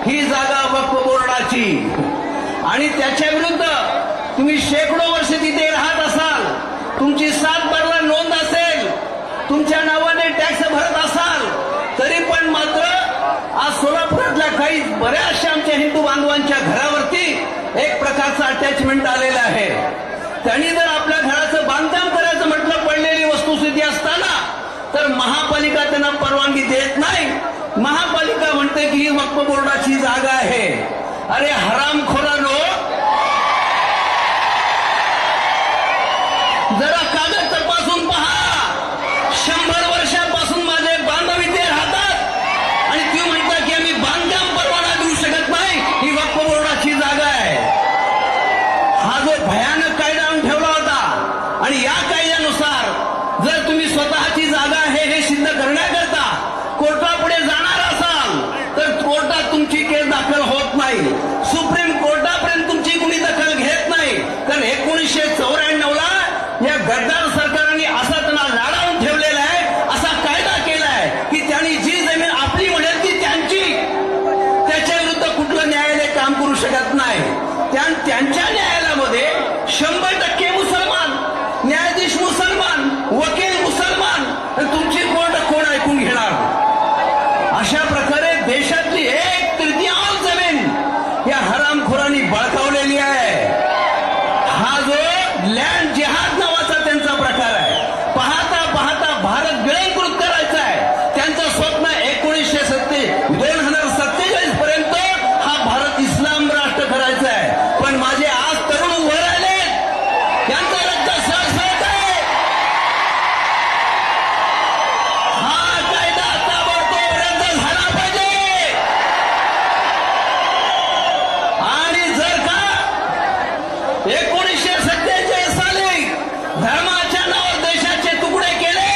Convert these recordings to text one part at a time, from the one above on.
ही जागा वक्फ बोर्डाची आणि त्याच्या विरुद्ध तुम्ही शेकडो वर्ष तिथे राहत असाल, तुमची 7 बारला नोंद असेल, तुमच्या नावाने टॅक्स भरत असाल, तरी पण मात्र आज सोलापुरातल्या काही बऱ्याचशा आमच्या हिंदू बांधवांच्या घरावरती एक प्रकारचं अटॅचमेंट आलेलं आहे. त्यांनी जर आपल्या घराचं बांधकाम करायचं म्हटलं पडलेली वस्तुस्थिती असताना तर महापालिका त्यांना परवानगी देत नाही. महापालिका म्हणते की ही वक्फ बोर्डाची जागा आहे. अरे हरामखोरांनो, जरा कागद तपासून पहा. 100 वर्षापासून माझे बांधव इथे राहतात आणि ती म्हणतात की आम्ही बांधकाम परवाना देऊ शकत नाही, ही वक्फ बोर्डाची जागा आहे. हा जो भयानक कायदा आणून ठेवला होता आणि या कायद्यानुसार जर तुम्ही स्वतःची जागा आहे हे सिद्ध करण्याकरता कोर्टापुढे जाणार असाल तर कोर्टात तुमची केस दाखल होत नाही. सुप्रीम कोर्टापर्यंत तुमची कुणी दखल घेत नाही. कारण 1994ला या गद्दार सरकारने असा त्यांना लाडावून ठेवलेला आहे, असा कायदा केलाय की त्यांनी जी जमीन आपली म्हणेल ती त्यांची, त्याच्या विरुद्ध कुठलं न्यायालय काम करू शकत नाही. त्यांच्या न्यायालयामध्ये 100% मुसलमान, न्यायाधीश मुसलमान, वकील मुसलमान, तुमची कोर्ट कोण ऐकून घेणार? अशा प्रकारे देशातली 1/3 जमीन या हरामखोरांनी बळकावलेली आहे. हा जो लँड जिहाद नावाचा त्यांचा प्रकार आहे. पाहता पाहता भारत गिळंकृत करायचा आहे. त्यांचं स्वप्न 2047 पर्यंत हा भारत इस्लाम राष्ट्र करायचा आहे. पण माझे आज तरुण उभे राहिले, त्यांचं रक्त सळसळत आहे. हा कायदा ताबडतोब रद्द झाला पाहिजे. आणि जर का 1947 साली धर्माच्या नावावर देशाचे तुकडे केले,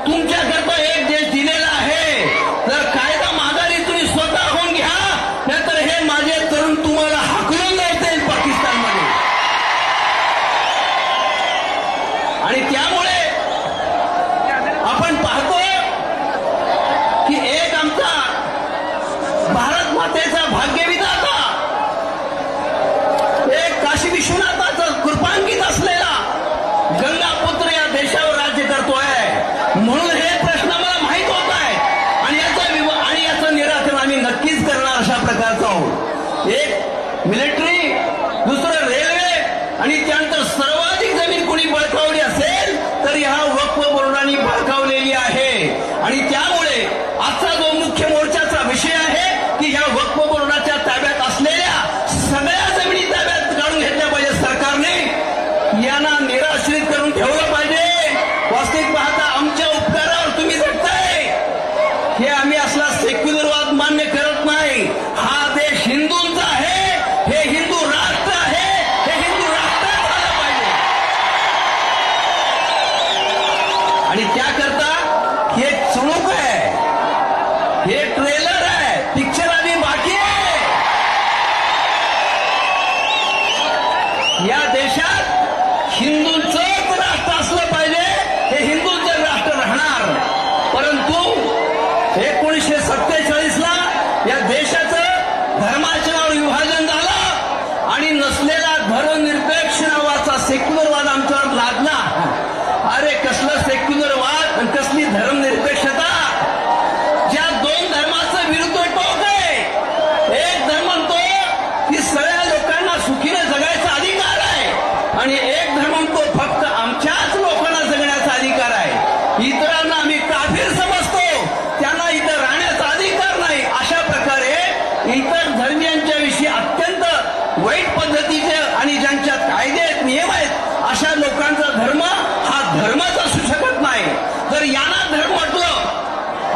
तुमच्याकरता एक देश दिलेला आहे. जर कायदा माघारी तुम्ही स्वतःहून घ्या, नाहीतर हे माझे तरुण तुम्हाला हाकलून लावतील पाकिस्तानमध्ये. आणि त्यामुळे आपण पाहतो की एक आमचा भारत मातेचा भाग्यविधाता, एक काशी विश्वनाथाचं कृपांकित असलेला गंगापुत्र या देशावर राज्य करतोय. म्हणून हे प्रश्न मला माहित होत आहे आणि याचं निराकरण आम्ही नक्कीच करणार. अशा प्रकारचा आहोत. एक मिलिटरी, दुसरं रेल्वे आणि त्यानंतर सर्वाधिक जमीन कोणी बळकावली असेल तर ह्या वक्फ बोर्डाने बळकावलेली आहे. आणि त्यामुळे आजचा जो मुख्य मोर्चाचा विषय आहे की ह्या वक्फ बोर्डाच्या ताब्यात असलेल्या सगळ्या जमिनी ताब्यात काढून घेतल्या पाहिजे सरकारने. यांना निराश्रित करून ठेवलं पाहिजे. वास्तविक पाहता आमच्या उपकारावर तुम्ही जगताय. हे आम्ही असला सेक्युलरवाद मान्य करत नाही. हा देश हिंदूंचा आहे, हे हिंदू राष्ट्र आहे, हे हिंदू राष्ट्रात झालं पाहिजे. आणि त्याकरता हे चुणूक आहे, हे ट्रेलर आहे, पिक्चर आधी बाकी आहे. या देशात हिंदूंचंच राष्ट्र असलं पाहिजे, हे हिंदूंचं राष्ट्र राहणार. परंतु 1947ला या देशाचं धर्माच्या नावावर विभाजन झालं आणि नसलेला धर्मनिरपेक्ष नावाचा सेक्युलरवाद आमच्यावर लादला. अरे कसलं सेक्युलरवाद आणि कसली धर्मनिरपेक्षता? ज्या 2 धर्माचं विरुद्ध टोक आहे. एक धर्म म्हणतो की सगळ्या लोकांना सुखीने जगायचा अधिकार आहे आणि एक धर्म म्हणतो फक्त आमच्याच लोकांना जगण्याचा अधिकार आहे. इतरांना आम्ही काफिर समजतो, त्यांना इथं राहण्याचा अधिकार नाही. अशा प्रकारे इतर धर्मियांच्या विषयी अत्यंत वाईट पद्धतीचे आणि ज्यांच्यात कायदे आहेत, नियम आहेत, अशा लोकांचा धर्म हा धर्मच असू शकत नाही. जर यांना धर्म म्हटलं,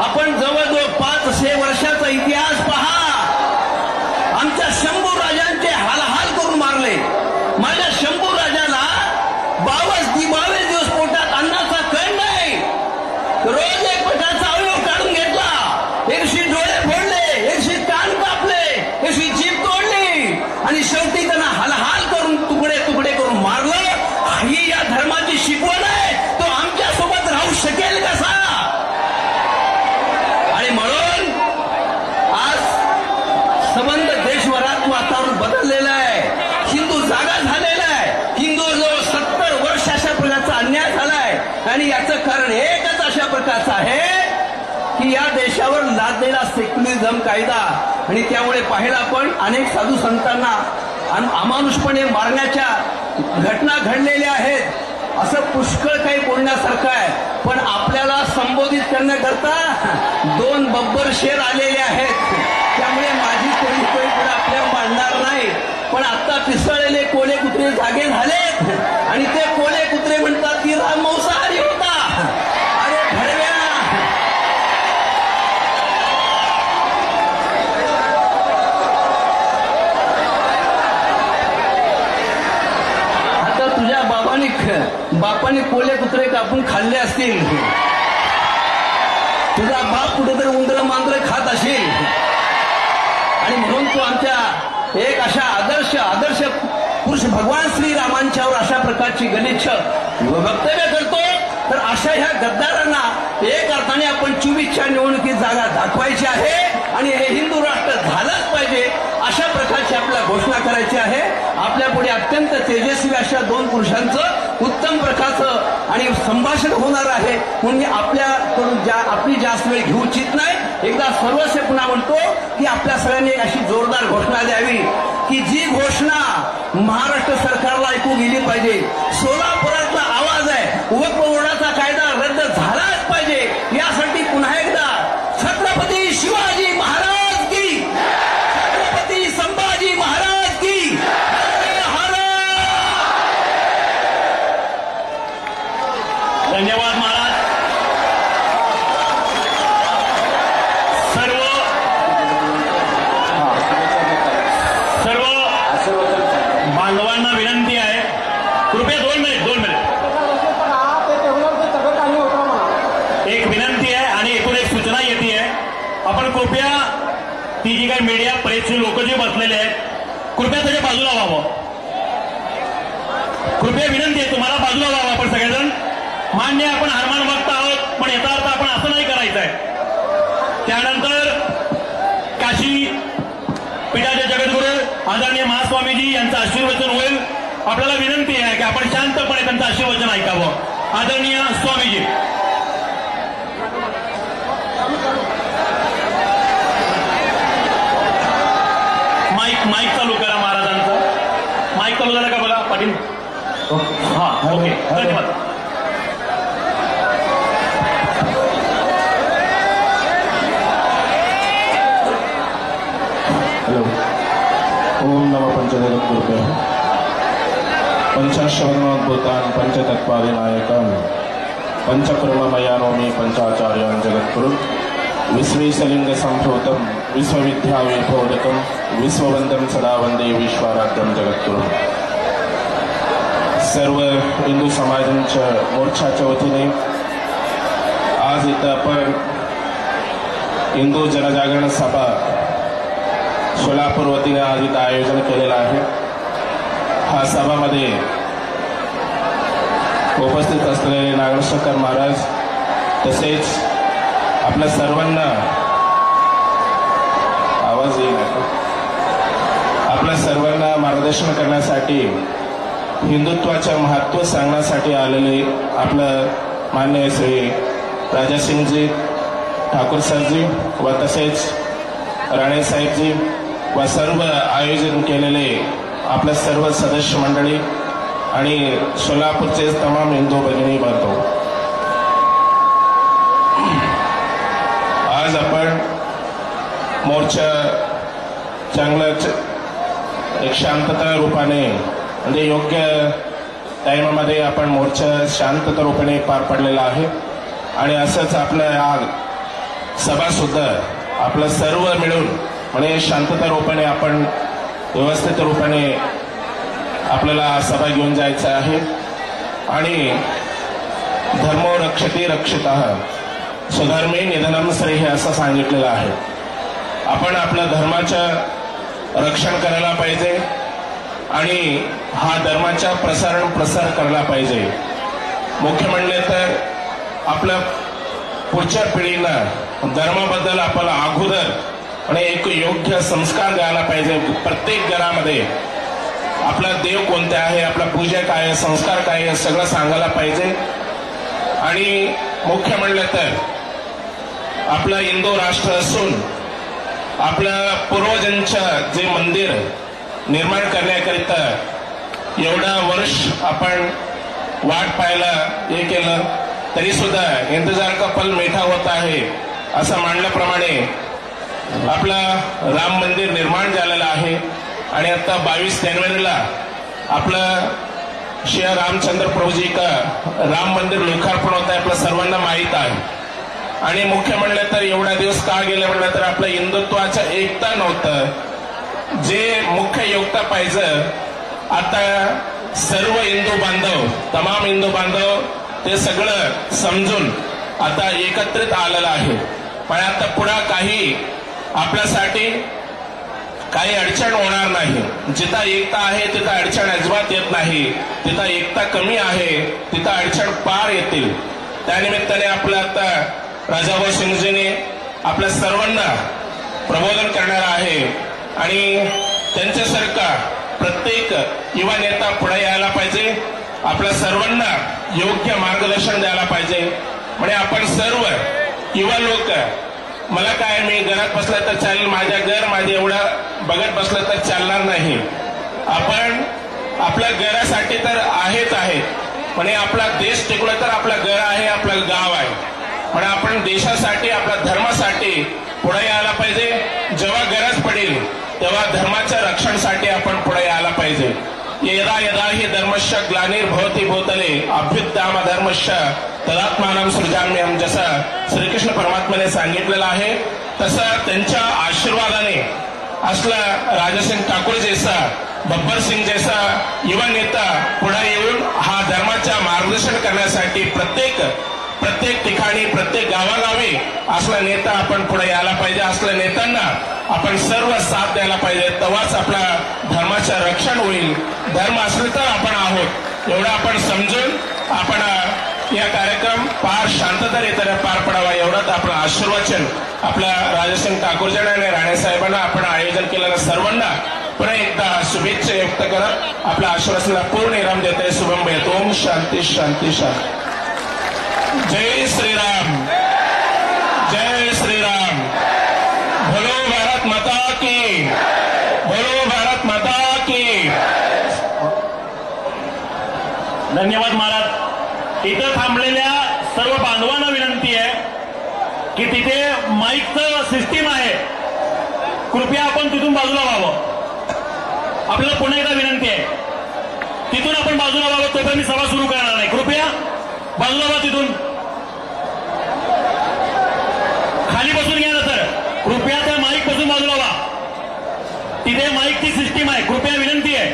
आपण जवळजवळ 500 वर्षाचा इतिहास पहा. आमच्या शंभू राजांचे हालहाल करून मारले. माझ्या शंभू राजाला 22 दिवस पोटात अन्नाचा कण नाही. रोज एक पोटाचा अवयव काढून घेतला. एकशी डोळे फोडले, एकशी कान कापले, एकशी जीभ तोडली आणि शेवटी त्यांना हालहाल करून तुकडे तुकडे करून मारलं. ही या धर्माची शिकवण आहे. तो आमच्या सोबत राहू शकेल कसा? आणि म्हणून आज संबंध देशभरात वातावरण बदललेलं आहे. हिंदू जागा झालेला आहे. हिंदू जवळ 70 वर्ष अशा प्रकारचा अन्याय झालाय आणि याचं कारण एकच अशा प्रकारचं आहे की या देशावर लादलेला सेक्युलरिझम कायदा आणि त्यामुळे पाहिला आपण अनेक साधू संतांना अमानुषपणे मारण्याच्या घटना घडलेल्या आहेत. असं पुष्कळ काही बोलण्यासारखं आहे. पण आपल्याला संबोधित करण्याकरता 2 बब्बर शेर आलेले आहेत. त्यामुळे माझी कोणी पुढे आपल्याला मांडणार नाही. पण आता पिसळलेले कोले कुत्रे जागे झालेत आणि ते कोले कुत्रे म्हणतात की राम मांसाहारी होता. अरे भडव्या, आता तुझ्या बापाने कोले कुत्रे कापून खाल्ले असतील. तुझा बाप कुठेतरी उंदर मांजर खात असेल आणि म्हणून तू आमच्या एक अशा आदर्श पुरुष भगवान श्रीरामांच्यावर अशा प्रकारची गलिच्छ वक्तव्य करतो. तर अशा ह्या गद्दारांना एक अर्थाने आपण 24च्या निवडणुकीत जागा दाखवायची आहे आणि हे हिंदू राष्ट्र झालंच पाहिजे अशा प्रकारची आपल्याला घोषणा करायची आहे. आपल्या पुढे अत्यंत तेजस्वी अशा 2 पुरुषांचं उत्तम प्रकारचं आणि संभाषण होणार आहे. म्हणून मी आपल्याकडून आपली जास्त वेळ घेऊ इच्छित नाही. एकदा सर्वस्व पुन्हा म्हणतो की आपल्या सगळ्यांनी अशी जोरदार घोषणा द्यावी की जी घोषणा महाराष्ट्र सरकारला ऐकू गेली पाहिजे. सोलापुरातला आवाज आहे, वक्फ बोर्डाचा कायदा रद्द झालाच पाहिजे. यासाठी पुन्हा एकदा छत्रपती शिवाजी महाराज की, छत्रपती संभाजी महाराज की हर. धन्यवाद महाराज. सर्व बांधवांना विनंती आहे, कृपया 2 मिनिट एक विनंती आहे आणि एकूण एक सूचना येते आहे. आपण कृपया ती जी काही मीडिया प्रेसचे लोक जे बसलेले आहेत कृपया त्याच्या बाजूला व्हावं. कृपया विनंती आहे तुम्हाला बाजूला व्हावं. आपण सगळेजण मान्य आपण हरमान भक्त आहोत पण याचा अर्थ आपण असं नाही करायचं आहे. त्यानंतर काशी पीठाचे जगद्गुरू आदरणीय महास्वामीजी यांचं आशीर्वचन होईल. आपल्याला विनंती आहे की आपण शांतपणे त्यांचं आशीर्वचन ऐकावं. आदरणीय स्वामीजी. माईक चालू करा महाराजांचं. माईक चालू झालं का बघा पाटील. हा ओके धन्यवाद. हॅलो. ओम नमो पंचजगद्गुरुभ्यो. पंचाश्रवणोद्भूतान् पंचतत्त्वादिनायकान् पंचकर्ममयानोमि पंचाचार्यान् जगद्गुरु विश्वेशलिंग संभूतं विश्वविद्याविभोदकं विश्ववंदं सदा वंदे विश्वाराध्यं जगद्गुरु. सर्व हिंदू समाजांच्या मोर्चाच्या वतीने आज इथं आपण हिंदू जनजागरण सभा सोलापूर वतीने आज इथं आयोजन केलेलं आहे. हा सभामध्ये उपस्थित असलेले नागेश्वर महाराज तसेच आपल्या सर्वांना आवाज येईल आपल्या सर्वांना मार्गदर्शन करण्यासाठी हिंदुत्वाचे महत्त्व सांगण्यासाठी आलेले आपलं मान्य श्री राजासिंगजी ठाकूर सरजी व तसेच राणे साहेबजी व सर्व आयोजन केलेले आपल्या सर्व सदस्य मंडळी आणि सोलापूरचे तमाम हिंदू भगिनी बांधव. आज आपण मोर्चा चांगलं एक शांतता रूपाने म्हणजे योग्य टाइममध्ये आपण मोर्चा शांतता रूपाने पार पडलेला आहे. आणि असंच आपलं आज सभा सुद्धा आपलं सर्व मिळून म्हणजे शांतता रूपाने आपण व्यवस्थित रूपाने आपल्याला सभा घेऊन जायचं आहे. आणि धर्मो रक्षते रक्षितः स्वधर्मे निधनम श्रेय हे असं सांगितलेलं आहे. आपण आपल्या धर्माचं रक्षण करायला पाहिजे आणि हा धर्माचा प्रसार करायला पाहिजे. मुख्य म्हणले तर आपल्या पुढच्या पिढीनं धर्माबद्दल आपल्याला अगोदर आणि एक योग्य संस्कार द्यायला पाहिजे. प्रत्येक घरामध्ये आपला देव कोणता आहे, आपला पूजा काय आहे, संस्कार काय आहे, सगळं सांगायला पाहिजे. आणि मुख्य म्हणलं तर आपलं हिंदू राष्ट्र असून आपल्या पूर्वजांचं जे मंदिर निर्माण करण्याकरिता एवढा वर्ष आपण वाट पाहायला हे केलं, तरी सुद्धा इंतजार का पल मीठा होत आहे असं मांडल्याप्रमाणे आपलं राम मंदिर निर्माण झालेलं आहे. आणि आता 22 जानेवारीला आपलं श्री रामचंद्र प्रभुजी का राम मंदिर लोकार्पण होत आहे, आपलं सर्वांना माहीत आहे. आणि मुख्य म्हणलं तर एवढा दिवस का गेले म्हणलं तर आपलं हिंदुत्वाचं एकता नव्हतं. जे मुख्य योगता पाहिजे आता सर्व हिंदू बांधव, तमाम हिंदू बांधव ते सगळं समजून आता एकत्रित आलेलं आहे. पण आता पुढे काही आपल्यासाठी काही अडचण होणार नाही. जिथं एकता आहे तिथं अडचण अजिबात येत नाही. जिथं एकता कमी आहे तिथं अडचण पार येतील. त्यानिमित्ताने आपलं आता राजाभाऊ सिंगजीने आपल्या सर्वांना प्रबोधन करणार आहे. आणि त्यांच्यासारखा प्रत्येक युवा नेता पुढे यायला पाहिजे, आपल्या सर्वांना योग्य मार्गदर्शन द्यायला पाहिजे. म्हणजे आपण सर्व युवा लोक, मला काय मी घरात बसलं तर चालेल, माझ्या घर माझे एवढं बघत बसलं तर चालणार नाही. आपण आपल्या घरासाठी तर आहेच आहे, म्हणजे आपला देश टिकला तर आपलं घर आहे, आपलं गाव आहे. पण आपण देशासाठी, आपल्या धर्मासाठी पुढे यायला पाहिजे. जेव्हा गरज पडेल तेव्हा धर्माच्या रक्षणासाठी आपण पुढे यायला पाहिजे. यदा यदा हि धर्मस्य ग्लानिर्भवति भूतले अभ्युत्थान धर्मस्य तदात्मानं सृजाम्यहं, जसं श्रीकृष्ण परमात्म्याने सांगितलेलं आहे तसं त्यांच्या आशीर्वादाने असला राजासिंग ठाकूर जैसा, बब्बर सिंग जैसा युवा नेता पुढे येऊन हा धर्माच्या मार्गदर्शन करण्यासाठी प्रत्येक ठिकाणी, प्रत्येक गावागावी असला नेता आपण पुढे यायला पाहिजे. असल्या नेत्यांना आपण सर्व साथ द्यायला पाहिजे, तेव्हाच आपल्या धर्माचं रक्षण होईल. धर्म असले तर आपण आहोत एवढं आपण समजून आपण या कार्यक्रम फार शांततेने पार पडावा एवढंच आपलं आशीर्वचन आपल्या राजासिंग ठाकूरजन आणि राणेसाहेबांना आपण आयोजन केलेल्या सर्वांना पुन्हा एकदा शुभेच्छा व्यक्त करत आपल्या आशीर्वादाला पूर्ण इनाम देत आहे. शुभम भयत. ओम शांती शांती शांती. जय श्रीराम, जय श्रीराम. बोलो भारत माता की, बोलो भारत माता की. धन्यवाद महाराज. इथं थांबलेल्या सर्व बांधवांना विनंती आहे की तिथे माईकचं सिस्टीम आहे, कृपया आपण तिथून बाजूला व्हावं. आपल्याला पुन्हा एकदा विनंती आहे, तिथून आपण बाजूला व्हावं. तोपर्यंत मी सभा सुरू करणार नाही. कृपया बाजूला व्हा. तिथून खाली बसून घ्या ना तर कृपया त्या माईक पासून बाजूला व्हा. तिथे माईकची सिस्टीम आहे, कृपया विनंती आहे.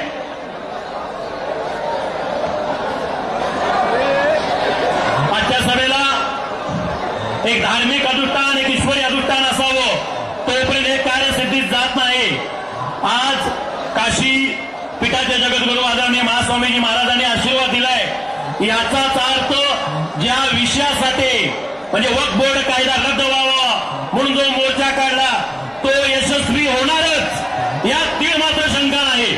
आजच्या सभेला एक धार्मिक अनुष्ठान, एक ईश्वरी अनुष्ठान असावं, तोपर्यंत हे कार्य सिद्धीत जात नाही. आज काशी पीठाचे जगद्गुरू आदरणीय महास्वामीजी महाराजांनी आशीर्वाद दिलाय. याचाच अर्थ ज्या विषयासाठी म्हणजे वक्फ बोर्ड कायदा रद्द व्हावा म्हणून जो मोर्चा काढला तो यशस्वी होणारच, यात तीळ मात्र शंका नाही.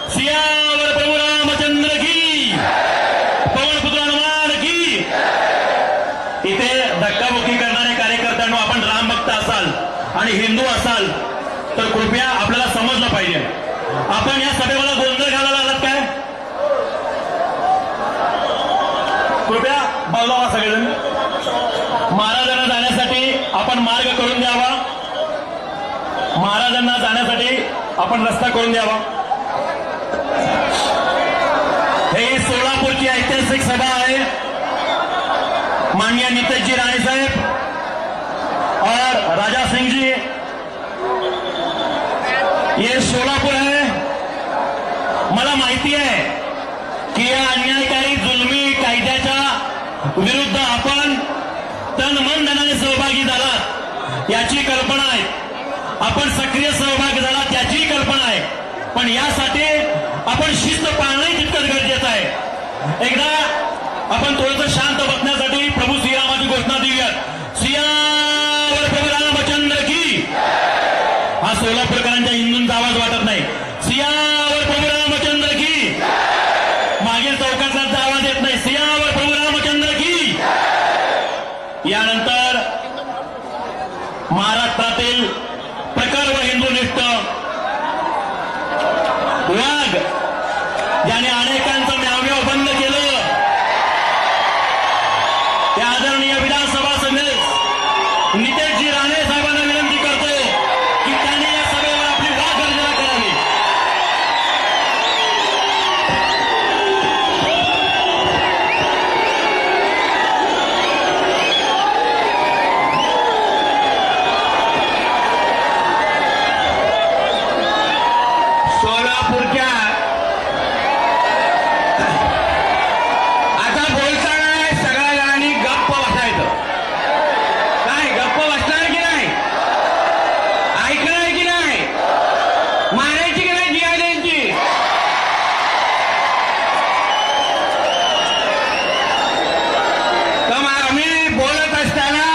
सियावर प्रभू रामचंद्र की, पवनपुत्र हनुमान की. इथे धक्काबुक्की करणारे कार्यकर्त्यांनो, आपण रामभक्त असाल आणि हिंदू असाल तर कृपया आपल्याला समजलं पाहिजे. आपण या सभेला गोंधळ घालायला आलात काय? कृपया बाजूला व्हा सगळेजण. महाराजांना जाण्यासाठी आपण मार्ग करून द्यावा, महाराजांना जाण्यासाठी आपण रस्ता करून द्यावा. हे सोलापूरची ऐतिहासिक सभा आहे. माननीय नितेशजी राणे साहेब और राजा सिंह जी, ये सोलापूर है. मला माहिती आहे की या अन्यायकारी जुलमी कायद्याच्या विरुद्ध आपण तन मन धनाने सहभागी झालात याची कल्पना आहे, आपण सक्रिय सहभागी झालात याची कल्पना आहे. पण यासाठी आपण शिस्त पाळणंही तितकंच गरजेचं आहे. एकदा आपण थोडंसं शांत बसण्यासाठी प्रभू श्रीरामाची घोषणा देऊयात. सियावर प्रभू रामचंद्र की. सोलापूरकरांच्या हिंदूंचा आवाज वाटत नाही. सियावर प्रभू रामचंद्र की. मागील चौकातला आवाज येत नाही. सियावर प्रभू रामचंद्र की. यानंतर महाराष्ट्रातील प्रखर व हिंदुनिष्ठ वाघ ज्याने अनेकांचं म्यावम्याव बंद केलं, त्या आदरणीय विधानसभा सदस्य नितेशजी राणे साहेबांना विनंती करतो की त्यांनी या सभेवर आपली वाघ गर्जना करावी. सोलापूरच्या आता बोलताना सगळ्या जणांनी गप्प बसायचं. काय गप्प बसणार की नाही? ऐकणार की नाही? मारायची की नाही जिहाद्यांची? तर मग आम्ही बोलत असताना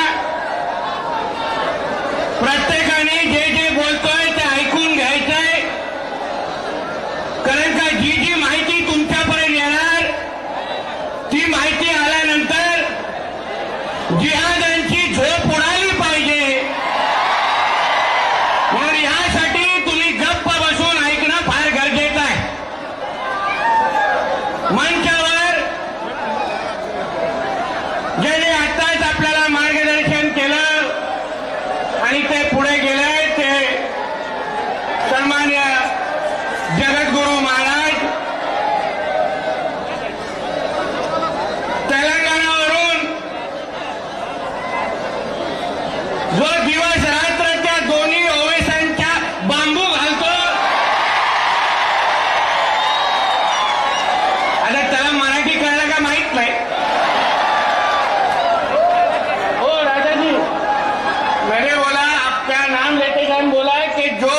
प्रत्येकाने जे जे बोलतोय ते ऐकून घ्यायचंय. कारण का जी जी माहिती तुमच्यापर्यंत येणार ती माहिती आल्यानंतर जिहाद्यांची झोप उडाली पाहिजे. म्हणून यासाठी तुम्ही गप्प बसून ऐकणं फार गरजेचं आहे. मंचावर ज्याने आत्ताच आपल्याला मार्गदर्शन केलं आणि ते पुढे गेले ते सन्मान्य जगद्गुरू महाराज तेलंगणावरून जो दिवस रात्र त्या दोन्ही ओवेसांच्या बांबू घालतो. आता त्याला मराठी कळलं का माहित नाही. ओ राजाजी मैंने बोला आपका नाम लेते टाइम बोला है कि जो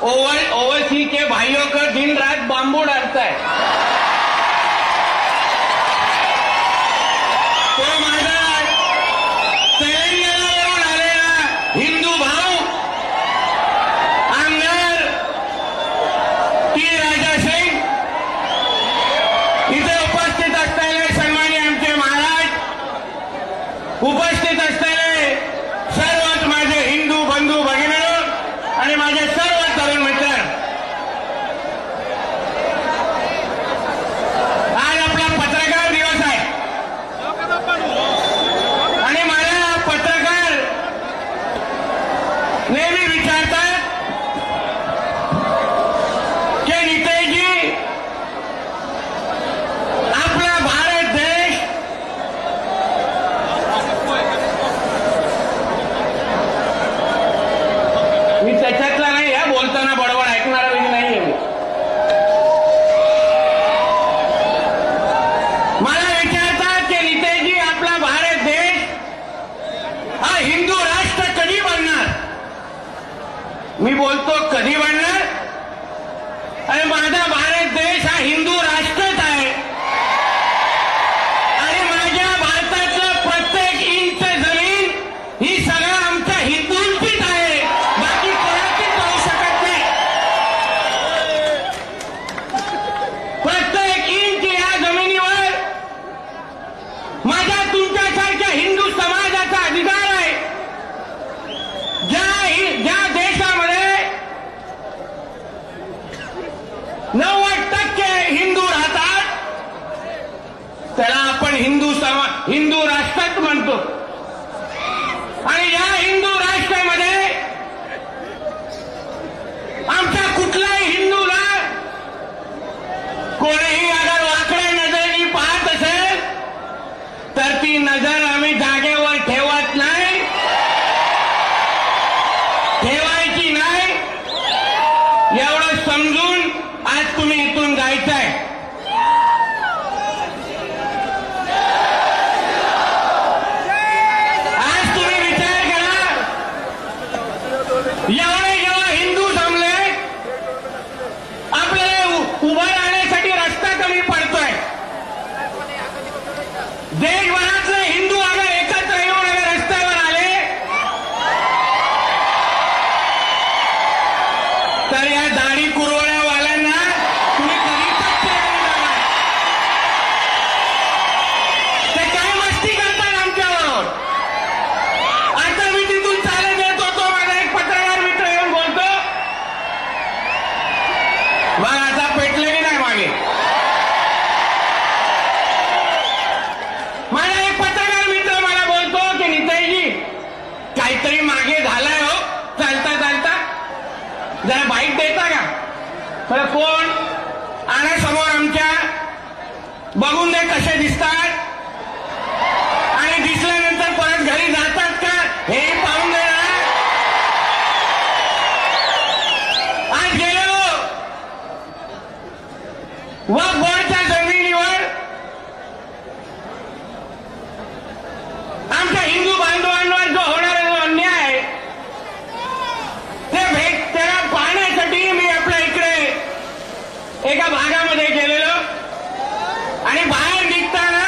ओवैसी के भाइयों को दिन रात बांबू डालता है तो माझा तेलंगणावरून आलेला हिंदू भाऊ आमदार टी राजा सिंग इथे उपस्थित असलेले सन्माननीय आमचे महाराज, उपस्थित असलेले सर्वच माझे हिंदू बंधू भगिनी आणि माझे सर्व तरुण मित्र, आज आपला पत्रकार दिवस आहे आणि मला पत्रकार नेहमी विचारतात की नितेशजी आपला भारत देश मी त्याच्यातला नाही या बोलताना बडबड ऐकणारा नाही. मला विचारतात की नितेशजी आपला भारत देश हा हिंदू राष्ट्र कधी बनणार? मी बोलतो कधी बनणार? अरे माझा भारत देश हा हिंदू राष्ट्रच आहे आणि माझ्या भारताचं प्रत्येक इंच जमीन ही सगळं आमच्या हिंदूंचीच आहे, बाकी कोणाचीच होऊ शकत नाही. प्रत्येक इंच या जमिनीवर माझ्या तुमच्यासारख्या हिंदू समाजाचा अधिकार आहे. ज्या देशामध्ये 90% हिंदू राहतात त्याला आपण हिंदू राष्ट्रच म्हणतो. आणि या हिंदू राष्ट्रामध्ये आमच्या कुठल्याही हिंदूला कोणीही अगर वाकड्या नजरेने पाहत असेल तर ती नजर आम्ही जागेवर ठेवत नाही, ठेवायची नाही. एवढं समजून आज तुम्ही इथून जायचंय. आज तुम्ही विचार करा, एवढे जेव्हा हिंदू जमले आपल्याला उभं राहण्यासाठी रस्ता कमी पडतोय. देशभरातले हिंदू अगर एकत्र येऊन अगर रस्त्यावर आले जरा बाईट देता का? तर कोण आणा समोर आमच्या, बघून दे कसे दिसतात आणि दिसल्यानंतर परत घरी जातात का हे पाहून दे ना. आज गेलो वक्फ बोर्डच्या जमिनीवर आमच्या हिंदू बांधवांवर जो होणारा जो अन्याय आहे त्याला पाहण्यासाठी मी आपल्या इकडे एका भागामध्ये गेलेलो आणि बाहेर निघताना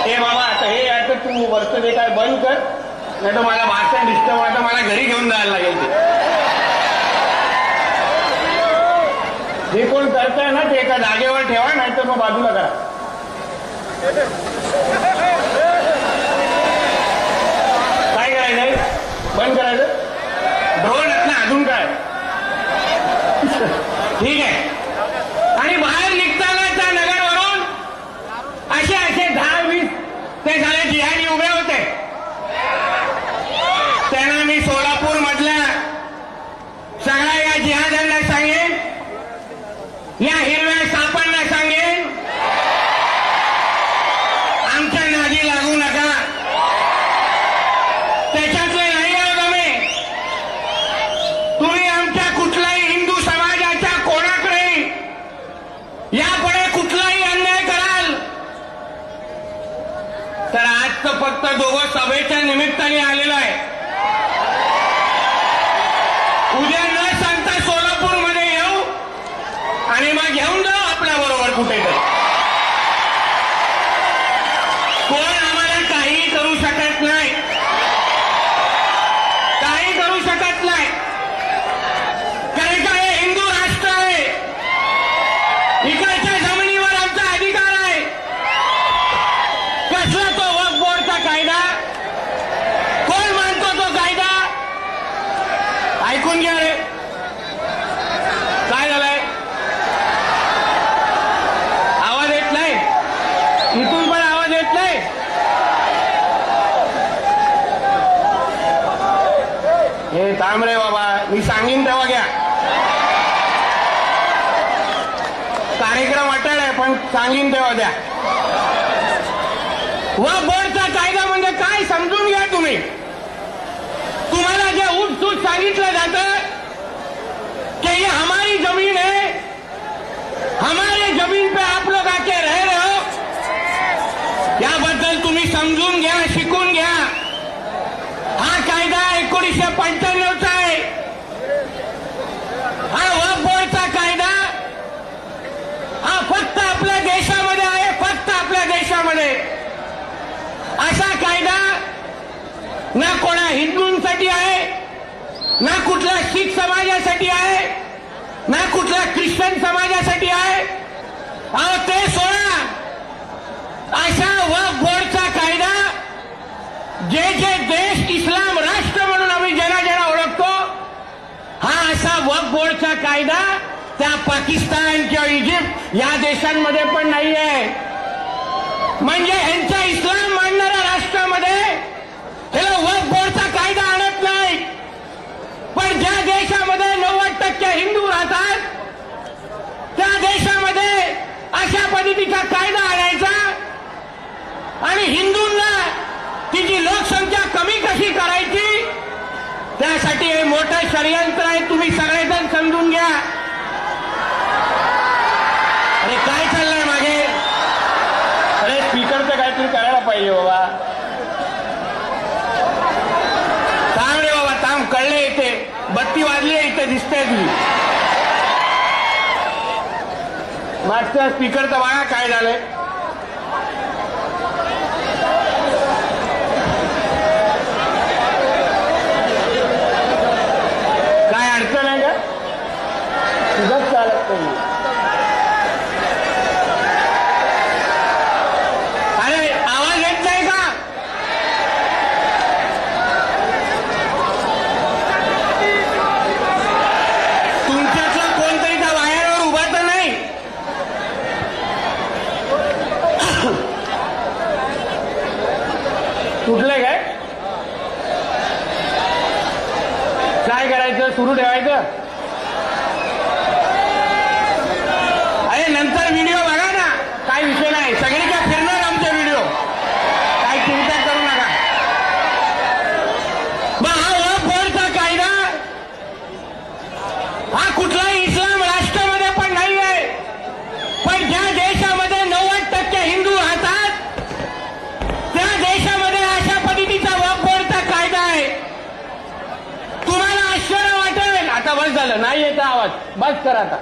हे बाबा आता हे आता तू वरचं ते काय बंद कर, नाही तर मला भाषण डिस्टर्ब आता मला घरी घेऊन जायला लागेल. जे कोण करताय ना ते एका जागेवर ठेवा, नाही तर मग बाजूला करा. काय करायचंय? बंद करायचं. ड्रोन ना अजून काय ठीक आहे. आणि बाहेर निघताना त्या नगरवरून असे 10-20 ते झाले जिहादी उभे होते. त्यांना मी सोलापूर मधल्या सगळ्या या जिहाद्यांना सांगेन, या हिरव्या सापांना सांगेन, आमच्या नादी लागू नका. त्याच्यातले नाही आहोत आम्ही. तुम्ही आमच्या कुठल्याही हिंदू समाजाच्या कोणाकडे यापुढे कुठलाही अन्याय कराल तर आज तर फक्त दोघं सभेच्या निमित्ताने आलेलो आहे. उद्या न सांगता सोलापूरमध्ये येऊ आणि मग घेऊन जाऊ आपल्या बरोबर कुठेतरी. कोण आम्हाला काही करू शकत नाही, काही करू शकत नाही. कारण का हे हिंदू राष्ट्र आहे, इकडच्या जमिनीवर आमचा अधिकार आहे. कसला तो वक्फ बोर्डचा कायदा? कोण मानतो तो कायदा? ऐकून घ्या रे, काय झालंय? आवाज येत नाही, इथून पण आवाज येत नाही. हे थांब रे बाबा, मी सांगीन तेव्हा घ्या. कार्यक्रम अटळ आहे पण सांगीन तेव्हा द्या. वक्फ बोर्डचा कायदा म्हणजे काय समजून घ्या तुम्ही. तुम्हाला जे उठसूट सांगितलं जातं कि ये हमारी जमीन है, हमारे जमीन पे आप लोग आके रह रहे हो, याबद्दल तुम्ही समजून घ्या, शिकून घ्या. हा कायदा 1995चा आहे. हा वक्फ बोर्डचा कायदा हा फक्त आपल्या देशामध्ये आहे, फक्त आपल्या देशामध्ये. असा कायदा ना कोणा हिंदूंसाठी आहे, ना कुठल्या शीख समाजासाठी आहे, ना कुठल्या ख्रिश्चन समाजासाठी आहे. अहो ते सोडा. अशा वक्फ बोर्डचा कायदा जे देश इस्लाम राष्ट्र म्हणून आम्ही ज्यांना ओळखतो, हा असा वक्फ बोर्डचा कायदा त्या पाकिस्तान किंवा इजिप्त या देशांमध्ये पण नाही आहे. म्हणजे यांच्या इस्लाम मानणाऱ्या राष्ट्रामध्ये त्याला वक्फ बोर्डचा कायदा आणत नाही. पण ज्या देशामध्ये 90% हिंदू राहतात त्या देशामध्ये अशा पद्धतीचा कायदा आणायचा आणि हिंदूंना तिची लोकसंख्या कमी कशी करायची त्यासाठी हे मोठं षडयंत्र आहे. तुम्ही सगळेजण समजून घ्या. अरे काय चाललंय मागे? अरे स्पीकरचं काहीतरी करायला पाहिजे बाबा. थांब रे बाबा, थांब. कळले, इथे बत्ती वाजली, इथे दिसतंय तुझी. मागच्या स्पीकरचं बघा काय झालंय. काय अडचण आहे का? तुझंच चालत नाही. अरे आवाज येत नाही का? तुमच्यातलं कोणतरी त्या वायरवर उभा तर नाही? सुरू ठेवायचं. अरे नंतर व्हिडिओ बघा ना, काय विषय नाही, सगळीकडे फिरणार आमचे व्हिडिओ, काय चिंता करू नका. मग हा वक्फ बोर्डचा कायदा हा कुठलाही इस्लाम राष्ट्रामध्ये पण नाही आहे, पण ज्या देशामध्ये 90% हिंदू राहतात त्या देशामध्ये अशा पद्धतीचा वक्फ बोर्डचा कायदा आहे. तुम्हाला आश्चर्य वाटेल, आता बस झालं, नाही येत आवाज, बस कर आता.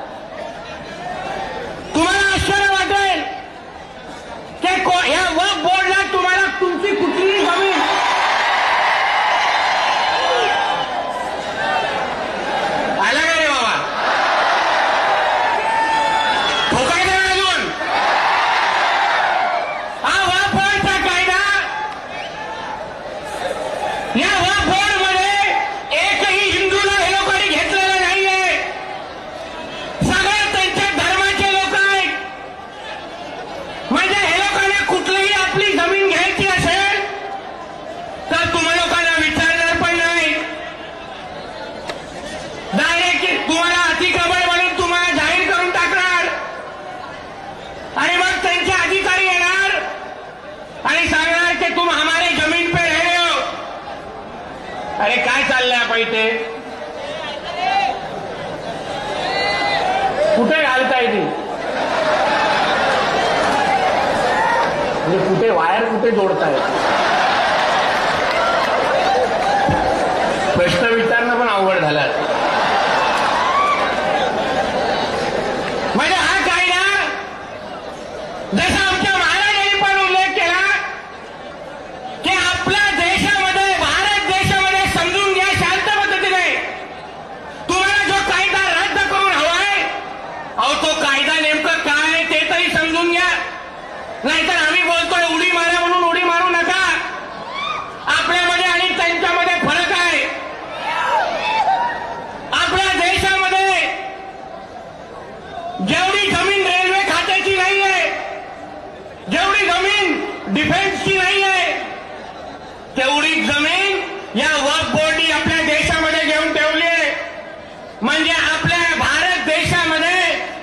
तुम्हाला आश्चर्य वाटेल की या वक्फ बोर्डला तुम्हाला तुमची कुठलीही जमीन आला का रे बाबा, ठोकायचं ना अजून. हा वक्फ बोर्डचा कायदा, या वक्फ बोर्डमध्ये एकही हिंदूला हे लोकांनी घेतलेलं नाहीये. सगळे त्यांच्या धर्माचे लोक आहेत. म्हणजे हे लोकांना कुठलीही आपली जमीन घ्यायची असेल तर तुम्हा लोकांना विचारणार पण नाही. डायरेक्ट तुम्हाला अतिक्रमण म्हणून तुम्हाला जाहीर करून टाकणार आणि मग त्यांचे अधिकारी येणार आणि सांगणार की तुम हमारे जमीन पे रह रहे हो. अरे काय चाललंय आपण इथे, कुठे घालताय ती, म्हणजे कुठे वायर कुठे जोडताय, प्रश्न विचारणं पण अवघड झालं. म्हणजे हा कायदा, जसा आमच्या महाराजांनी पण उल्लेख केला की आपल्या देशामध्ये, भारत देशामध्ये समजून घ्या शांत पद्धतीने, तुम्हाला जो कायदा रद्द करून हवाय, अहो तो कायदा नेमकं काय आहे ते तरी समजून घ्या. नाहीतर आम्ही बोलतोय उडी मारा म्हणून उडी मारू नका. आपल्यामध्ये आणि त्यांच्यामध्ये फरक आहे. आपल्या देशामध्ये जेवढी जमीन रेल्वे खात्याची नाहीये, जेवढी जमीन डिफेन्सची नाहीये, तेवढी जमीन या वक्फ बोर्डनी आपल्या देशामध्ये घेऊन ठेवली आहे. म्हणजे आपल्या भारत देशामध्ये,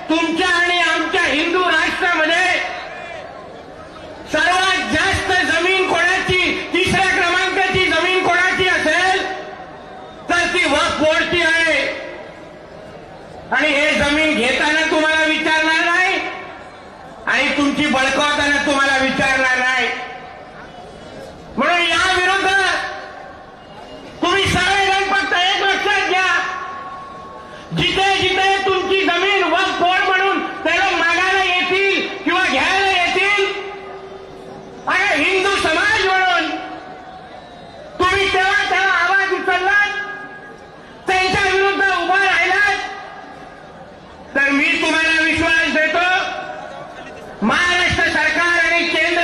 तुमच्या आणि आमच्या हिंदू राष्ट्रामध्ये सर्वात जास्त जमीन कोणाची, तिसऱ्या क्रमांकाची जमीन कोणाची असेल तर ती वक्फ बोर्डची आहे. आणि हे जमीन घेताना तुम्हाला विचारणार नाही आणि तुमची बळकावताना तुम्हाला विचारणार नाही. म्हणून या विरुद्ध तुम्ही सगळेजण फक्त एक लक्षात घ्या, जिथे जिथे तुमची जमीन वक्फ बोर्ड म्हणून त्याला मागायला येतील किंवा घ्यायला येतील, आणि हिंदू समाज म्हणून तुम्ही तेव्हा त्याला आवाज उचललात, त्यांच्या विरुद्ध उभा राहिलात, तर मी तुम्हाला विश्वास देतो, महाराष्ट्र सरकार आणि केंद्र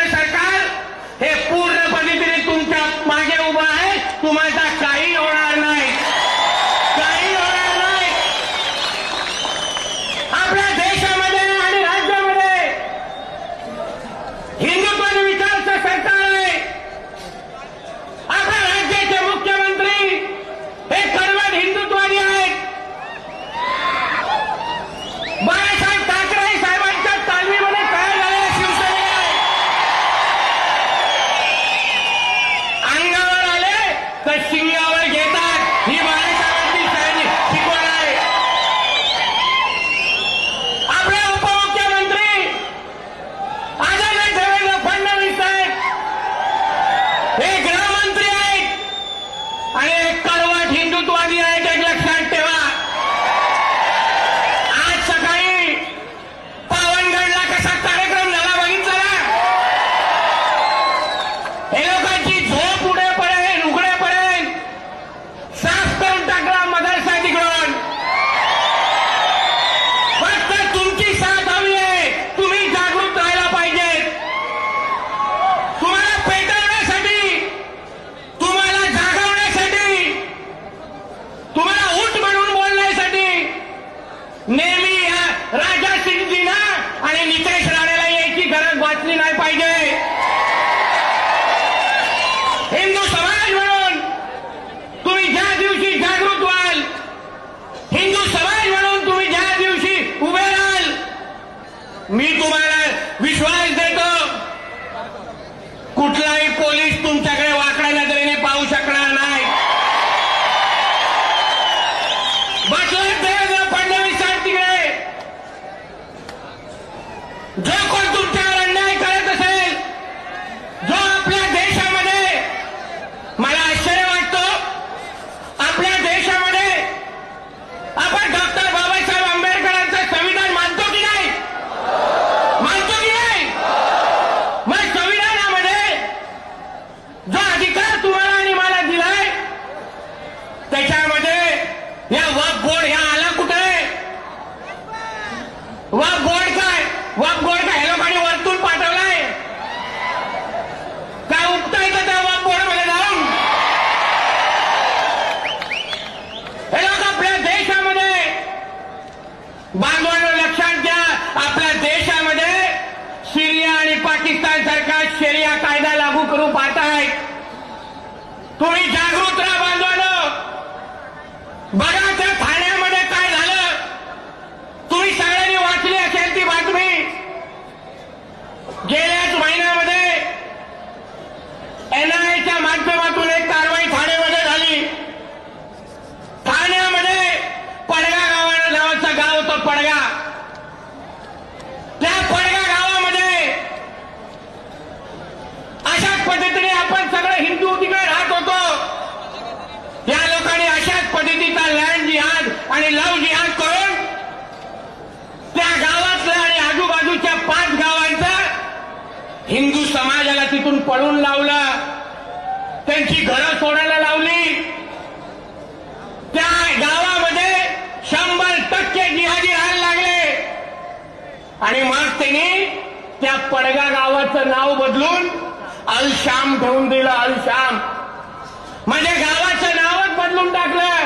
या वक्फ बोर्ड ह्या आला कुठे? वक्फ बोर्ड काय? वक्फ बोर्ड काय हे लोकांनी वरतून पाठवलाय? काय उपताय का त्या वक्फ बोर्ड मध्ये जाऊन? हे लोक आपल्या देशामध्ये, बांधवांनो लक्षात घ्या, आपल्या देशामध्ये सिरिया आणि पाकिस्तान सारखा शरिया कायदा लागू करू पाहतायत. तुम्ही जागृत राहा बांधवांनो. बघा त्या ठाण्यामध्ये काय झालं. तुम्ही सगळ्यांनी वाचली असेल ती बातमी. गेल्याच महिन्यामध्ये एनआयएच्या माध्यमातून एक कारवाई ठाण्यामध्ये झाली. ठाण्यामध्ये पडगा नावाचं गाव होतं. पडगा, त्या पडगा गावामध्ये अशाच पद्धतीने आपण सगळे हिंदू तिकडे राहत होतो. या लोकांनी अशाच पद्धतीचा लँड जिहाद आणि लव्ह जिहाद करून त्या गावातल्या आणि आजूबाजूच्या 5 गावांचा हिंदू समाजाला तिथून पळून लावलं. त्यांची घरं सोडायला लावली. त्या गावामध्ये 100% जिहादी राहायला लागले. आणि मग त्यांनी त्या पडगा गावाचं नाव बदलून अल शाम ठेवून दिलं. अल शाम म्हणजे गावाचं नावच बदलून टाकलं.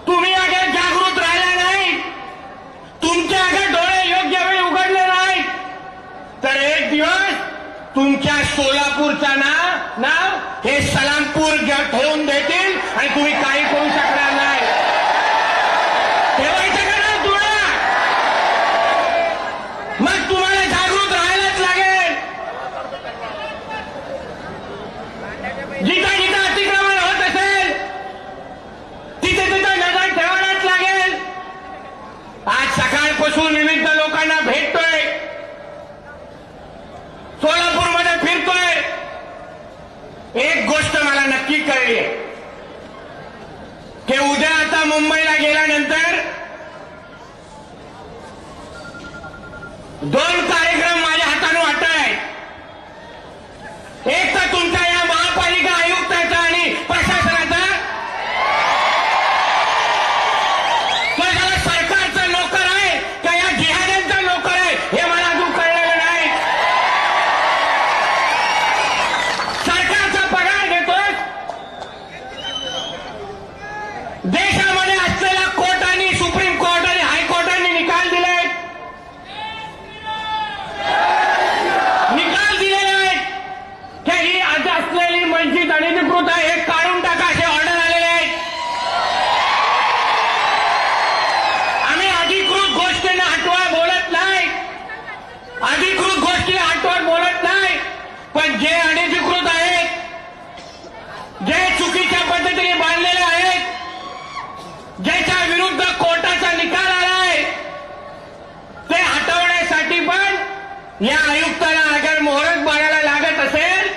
तुम्ही अगर जागृत राहिला नाही, तुमचे अगर डोळे योग्य वेळी उघडले नाही, तर एक दिवस तुमच्या सोलापूरचं नाव हे सलामपूर ठेवून देतील आणि तुम्ही काही करू शकणार नाही. ठेवायचं का नाव जुळा? मग तुम्हाला जागृत राहायलाच लागेल. जिथं जिथं अतिक्रमण होत असेल तिथे तिथं नजर ठेवायलाच लागेल. आज सकाळपासून विविध लोकांना भेटतोय, सोलापूरमध्ये फिरतोय. एक गोष्ट मला नक्की कळली की उद्या आता मुंबईला गेल्यानंतर 2 कार्यक्रम माझ्या हाताने वाटत आहेत. एक तर तुमच्या या महापालिका आयुक्ताचा आणि प्रशासनाचा, तो याला सरकारचा नोकर आहे का या जिहाद्यांचा नोकर आहे हे मला अजून कळलेलं नाही. सरकारचा पगार घेतोय. देशामध्ये असलेल्या कोर्टाने, सुप्रीम कोर्ट आणि हायकोर्टाने निकाल दिले आहेत. की ही आज असलेली मस्जिद अनधिकृत आहे, हे काढून टाका असे ऑर्डर आलेले आहेत. आम्ही अधिकृत गोष्टींना हटवा बोलत नाही, अधिकृत गोष्टीला हटवत बोलत नाही. पण जे अनधिकृत आहेत, जे चुकीच्या पद्धतीने बांधलेले आहेत, ज्याच्या विरुद्ध कोर्टाचा निकाल आलाय, ते हटवण्यासाठी पण या आयुक्ताला अगर मोहरत बाळायला लागत असेल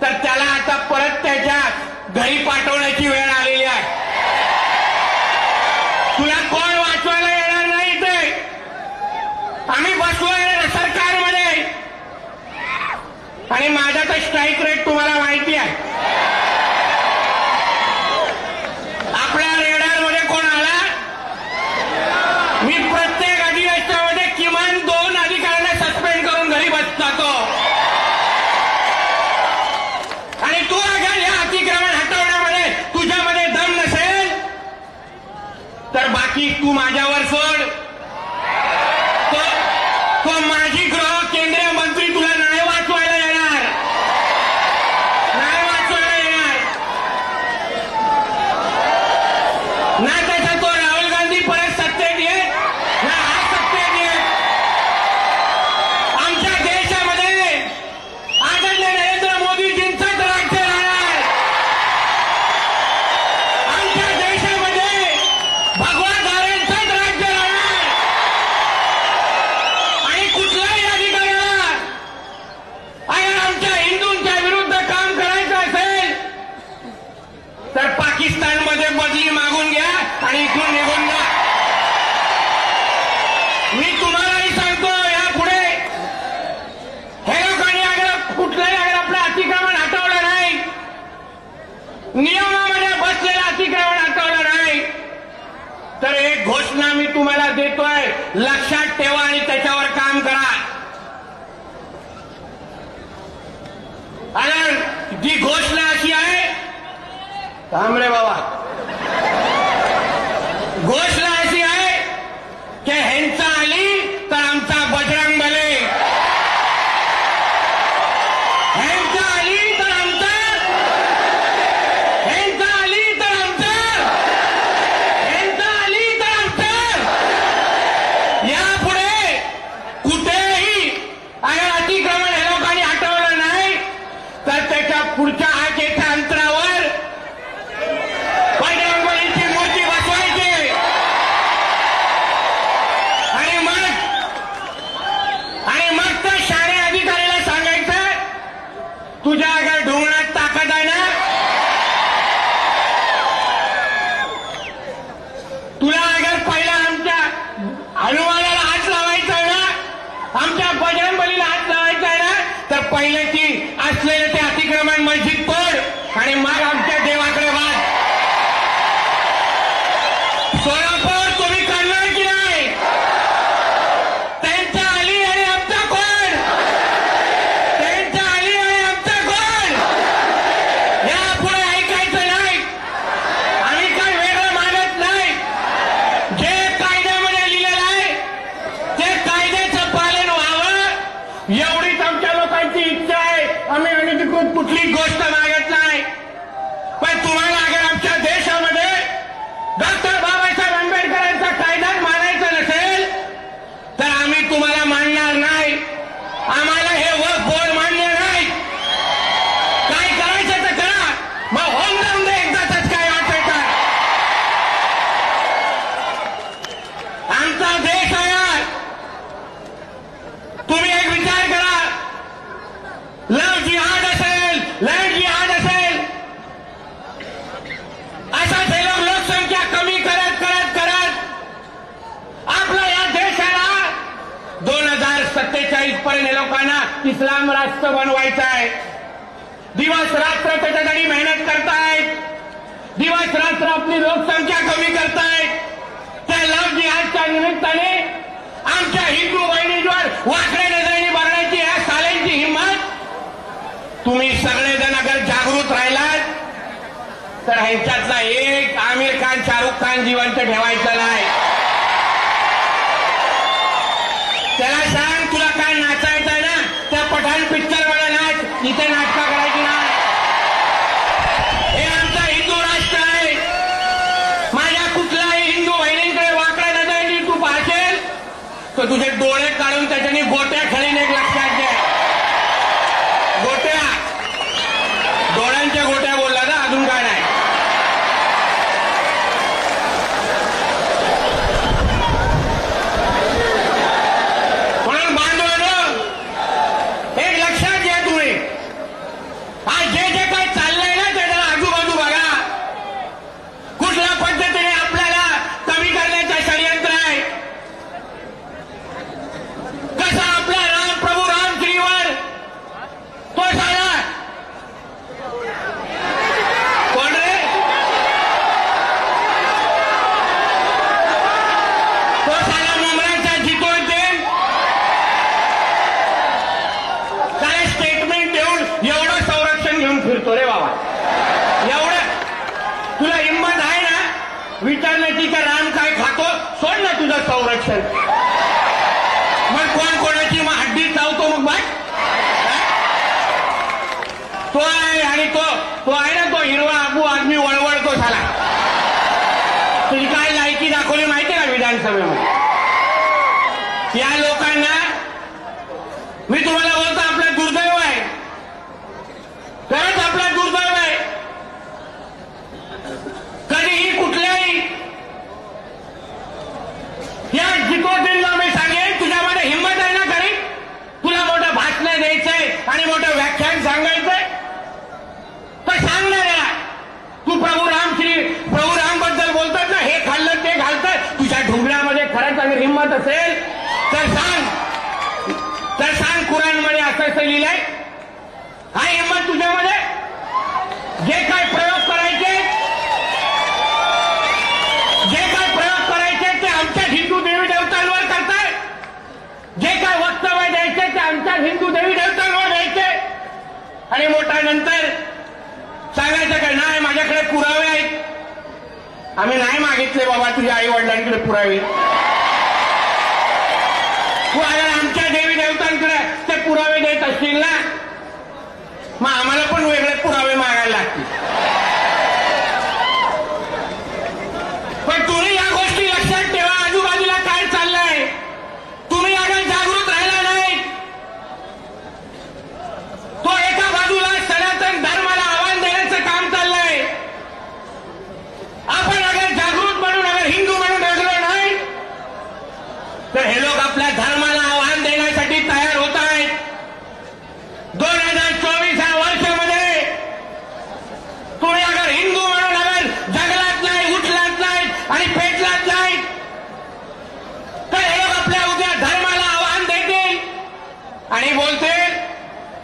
तर त्याला आता परत त्याच्या घरी पाठवण्याची वेळ आलेली आहे. तुला कोण वाचवायला येणार नाही. ते आम्ही बसलोय सरकारमध्ये आणि माझा तर स्ट्राईक रेट तुम्हाला माहिती आहे. आपल्या रेडारमध्ये कोण आला? मी प्रत्येक अधिवेशनामध्ये किमान 2 अधिकाऱ्यांना सस्पेंड करून घरी जातो. आणि तू अगर या अतिक्रमण हटवण्यामध्ये तुझ्यामध्ये दम नसेल तर बाकी तू माझ्यावर सोड. तो माजी गृह केंद्रीय मंत्री तुला नाही वाचवायला येणार, नाही वाचवायला येणार. ना त्याचा तो राहुल गांधी परत सत्तेत येत, ना हा सत्तेत येत. आमच्या देशामध्ये आदरणीय नरेंद्र मोदीजींचंच राज्य राहणार. आमच्या देशामध्ये भगवा धारेंचंच राज्य राहणार. आणि कुठल्याही अधिकाऱ्याला अगर आमच्या हिंदूंच्या विरुद्ध काम करायचं असेल तर पाकिस्तानमध्ये बदली मागून घ्या आणि इथून निघून जा. मी तुम्हालाही सांगतो, यापुढे हे लोकांनी अगर कुठलंही आपलं अतिक्रमण हटवलं नाही, नियमामध्ये बसलेलं अतिक्रमण हटवलं नाही लक्षात ठेवा आणि त्याच्यावर काम करा. आणि जी घोषणा अशी आहे, थांब रे बाबा, घोषणा अशी आहे की ह्यांचा आली तर आमचा बजरंग बली, ह्यांचा आली तर आमचा, ह्यांचा आली तर आमचा, ह्यांचा आली तर आमचं. यापुढे कुठेही अगर अतिक्रमण हे लोकांनी हटवलं नाही तर त्याच्या पुढच्या आकेच्या अंतरावर बजरंगबलीची मूर्ती बसवायची. आणि मग त्या शाळे अधिकाऱ्याला सांगायचं, तुझ्या अगर ढोंगणात ताकद आहे ना, तुला अगर पहिला आमच्या हनुमानाला हात लावायचा आहे ना, आमच्या बजरंगबलीला हात लावायचा आहे ना, तर पहिले ती असलेलं ते अतिक्रमण मस्जिद तोड आणि मग आमच्या देवाकडे वाद. सोलापूर तुम्ही करणार की नाही? त्यांच्या आली आणि आमचा कोण? त्यांच्या आली आणि आमचा कोण? यापुढे ऐकायचं नाही. आम्ही काय वेगळं मानत नाही. जे कायद्यामध्ये लिहिलेलं आहे ते कायद्याचं पालन व्हावं एवढीच आमच्या लोकांची इच्छा आहे. आम्ही अधिकृत कुठलीच गोष्ट मागत नाही. पण तुम्हाला अगर आमच्या देशामध्ये डॉक्टर बाबासाहेब आंबेडकरांचा कायदा मानायचा नसेल तर आम्ही तुम्हाला मानणार नाही. आम्हाला हे वक्फ बोर्ड मान्य नाही. काय करायचं तर करा, मग होऊन जाऊन दे एकदाच. काय वाटायचं, आमचा देश आहे. तुम्ही एक विचार करा, लव जिहाद असेल, लँड जिहाद असेल, असाच हे लोक लोकसंख्या कमी करत करत करत आपल्या या देशाला 2047 पर्यंत लोकांना इस्लाम राष्ट्र बनवायचं आहे. दिवस रात्र त्याच्यासाठी मेहनत करतायत, दिवस रात्र आपली लोकसंख्या कमी करतायत. त्या लव जिहादच्या निमित्ताने आमच्या हिंदू बहिणींवर वाकड्या नजरेने बघण्याची या साल्यांची हिंमत. तुम्ही सगळेजण अगर जागृत राहिलात तर ह्यांच्यातला एक आमिर खान, शाहरुख खान जिवंत ठेवायचं नाही. त्याला सांग, तुला काय नाचायचं आहे ना, त्या पठाण पिक्चर मध्ये नाच, इथे नाटकं करायची नाही. हे आमचा हिंदू राष्ट्र आहे. माझ्या कुठल्याही हिंदू बहिणींकडे वाकड्या नजरेने तू पाहशील तर तुझे डोळे काढून त्याच्याने गोट्या खेळीन. एक लक्षात घ्या, गोट्या, डोळ्यांच्या गोट्या बोलला ना, अजून काय नाही. म्हणून बांधवांनो, एक लक्षात घ्या तुम्ही, आज जे जे काही चाललंय ना त्याला आजूबाजू बघा. कुठल्या पद्धतीने आपल्याला कमी करण्याचं षडयंत्र आहे. कसा आपला राम, प्रभू रामश्रीवर तो साला कोण रे, तो साला मुंबईचा जितोय ते काय स्टेटमेंट देऊन एवढं संरक्षण घेऊन फिरतो रे बाबा. एवढं तुला हिंमत आहे ना विचारण्याची का राम काय खातो? सोड ना तुझं संरक्षण. मग कोण कोणाची मग हड्डी चावतो मग बाय. तो आहे आणि तो आहे ना, तो हिरवा आबू आदमी वळवळतो झाला. तुझी काय लायकी दाखवली माहिती का विधानसभेमध्ये? या लोकांना मी तुम्हाला बोलतो, आपलं दुर्दैव आहे, खरंच आपलं दुर्दैव आहे. कधीही कुठल्याही या जितोदीनला मी सांगेन, तुझ्यामध्ये हिंमत आहे ना खरी? तुला मोठं भाषण द्यायचंय आणि मोठं व्याख्यान सांगायचंय तर सांग ना रे. तू प्रभू राम बद्दल बोलतात ना, हे खाल्लं ते घालतात, तुझ्या ढुंगण्यामध्ये खरंच अगर हिंमत असेल तर सांग कुराणमध्ये असं लिहिलंय. हा हिंमत तुझ्यामध्ये? जे काय प्रयोग करायचे ते आमच्या हिंदू देवी देवतांवर करतात. आणि मोठ्यानंतर सांगायचं का नाही माझ्याकडे पुरावे आहेत. आम्ही नाही मागितले बाबा तुझ्या आई वडिलांकडे पुरावे. तू अगर आमच्या देवी देवतांकडे ते पुरावे देत असतील ना मग आम्हाला पण वेगळे पुरावे मागायला लागतील. पण तुम्ही या गोष्टी लक्षात ठेवा. आजूबाजूला काय चाललंय तुम्ही अगर जागृत राहिला नाही. तो एका बाजूला सनातन धर्माला आव्हान देण्याचं काम चाललंय. आपण अगर जागृत म्हणून अगर हिंदू म्हणून राहिलो नाही तर हे लोक आपल्या धर्माला आव्हान देण्यासाठी तयार होत आहेत. 2024 या वर्षामध्ये तुम्ही अगर हिंदू म्हणून अगर जगलात नाही उठलात नाही आणि पेटलात नाही तर हे लोक आपल्या उद्या धर्माला आव्हान देतील आणि बोलतील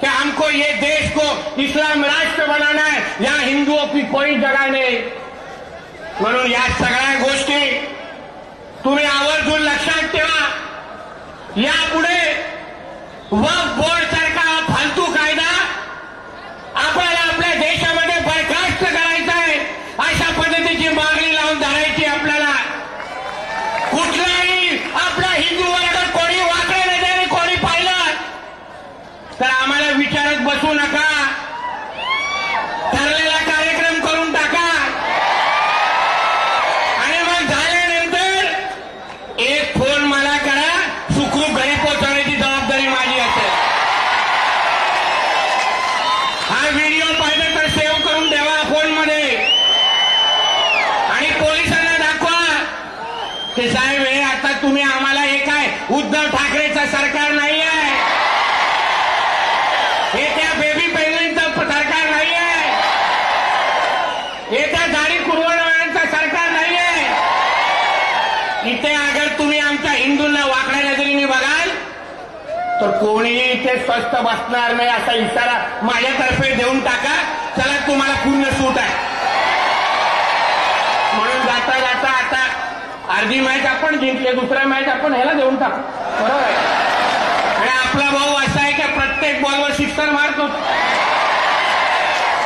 कि हमको ये देश को इस्लाम राष्ट्र बनाना है, यहाँ हिंदुओं की कोई जगह नहीं. म्हणून या सगळ्या गोष्टी तुम्ही आवर्जून लक्षात ठेवा. यापुढे वक्फ बोर्ड सारखा फालतू कायदा आपल्याला आपल्या देशामध्ये बरखास्त करायचा आहे. अशा पद्धतीची मागणी लावून धरायची आपल्याला. कुठलाही आपला हिंदू वर्ग कोणी वाकडे नजरेने कोणी पाहिलं तर आम्हाला विचारत बसू नका. ठरलेला कार्यक्रम करून टाका आणि मग झाल्यानंतर एक फोन मला करा. सुखरूप घरी पोहोचवण्याची जबाबदारी माझी असेल. हा व्हिडिओ पाहिजे तर सेव्ह करून ठेवा फोनमध्ये आणि पोलिसांना दाखवा की साहेब हे आता तुम्ही आम्हाला हे काय उद्धव ठाकरेचं सरकार नाही आहे. हे त्या बेबी पेंग्विनचं सरकार नाही आहे. हे त्या दाढी कुरवणाऱ्यांचं सरकार नाही आहे. इथे अगर तुम्ही आमच्या हिंदूंना वाकड्या नजरेने बघाल तर कोणीही इथे स्वस्त बसणार नाही असा इशारा माझ्यातर्फे देऊन टाका. चला तुम्हाला पूर्ण सूट आहे. म्हणून जाता जाता आता अर्धी मॅच आपण जिंकले दुसरा मॅच आपण ह्याला देऊन टाकू. बरोबर आहे. आणि आपला भाऊ असा आहे की प्रत्येक बॉलवर सिक्सर मारतो.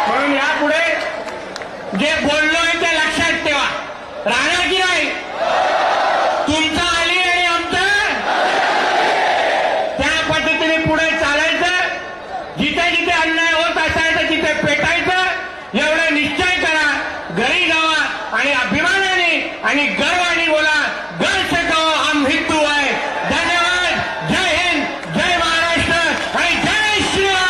म्हणून यापुढे जे बोललोय ते लक्षात ठेवा. राहणार की नाही तुमचं आली आणि आमचं त्या पद्धतीने पुढे चालायचं. जिथे जिथे अन्याय होत असायचं तिथे पेटायचं. एवढं निश्चय करा. घरी जावा आणि अभिमानाने आणि गर्वाने बोला गर्व से कहो हम हिंदू आहे. धन्यवाद. जय हिंद, जय महाराष्ट्र आणि जय श्रीराम.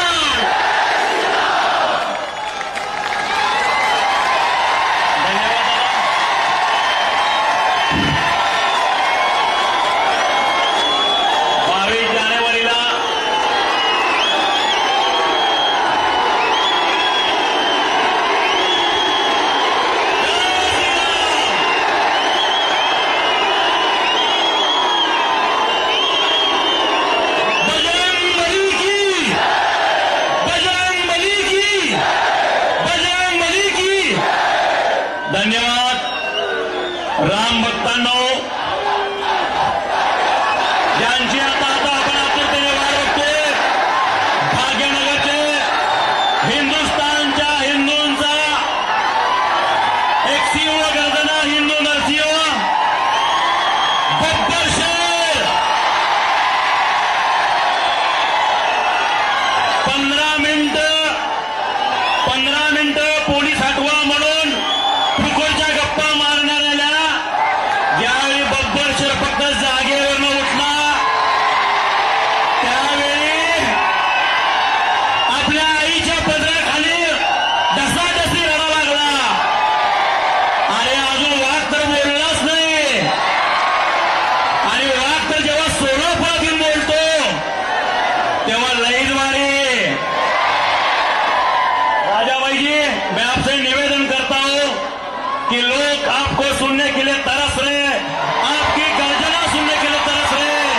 धन्यवाद. राम भक्तांनो ज्यांची आता आपण आतुरतेने वाट बघतोय भाग्यनगरचे हिंदुस्थानच्या हिंदूंचा एक सिंह गर्जना हिंदू नरसिंह गब्बर शेर 15 मिनिटं पोलीस हटवा म्हणून फुकटच्या गप्पा मारणाऱ्याला ज्यावेळी बब्बर शेर फक्त जागेवरनं उठला त्यावेळी आपल्या आईच्या पदराखाली ढसाढसी रडा लागला. अरे अजून वाघ तर बोललाच नाही आणि वाघ तर जेव्हा 16 फळातून बोलतो तेव्हा लईच मारे. राजा भाई जी मैं आपसे निवेदन करता हूं कि लोग आपको सुनने के लिए तरस रहे हैं. आपकी गर्जना सुनने के लिए तरस रहे हैं.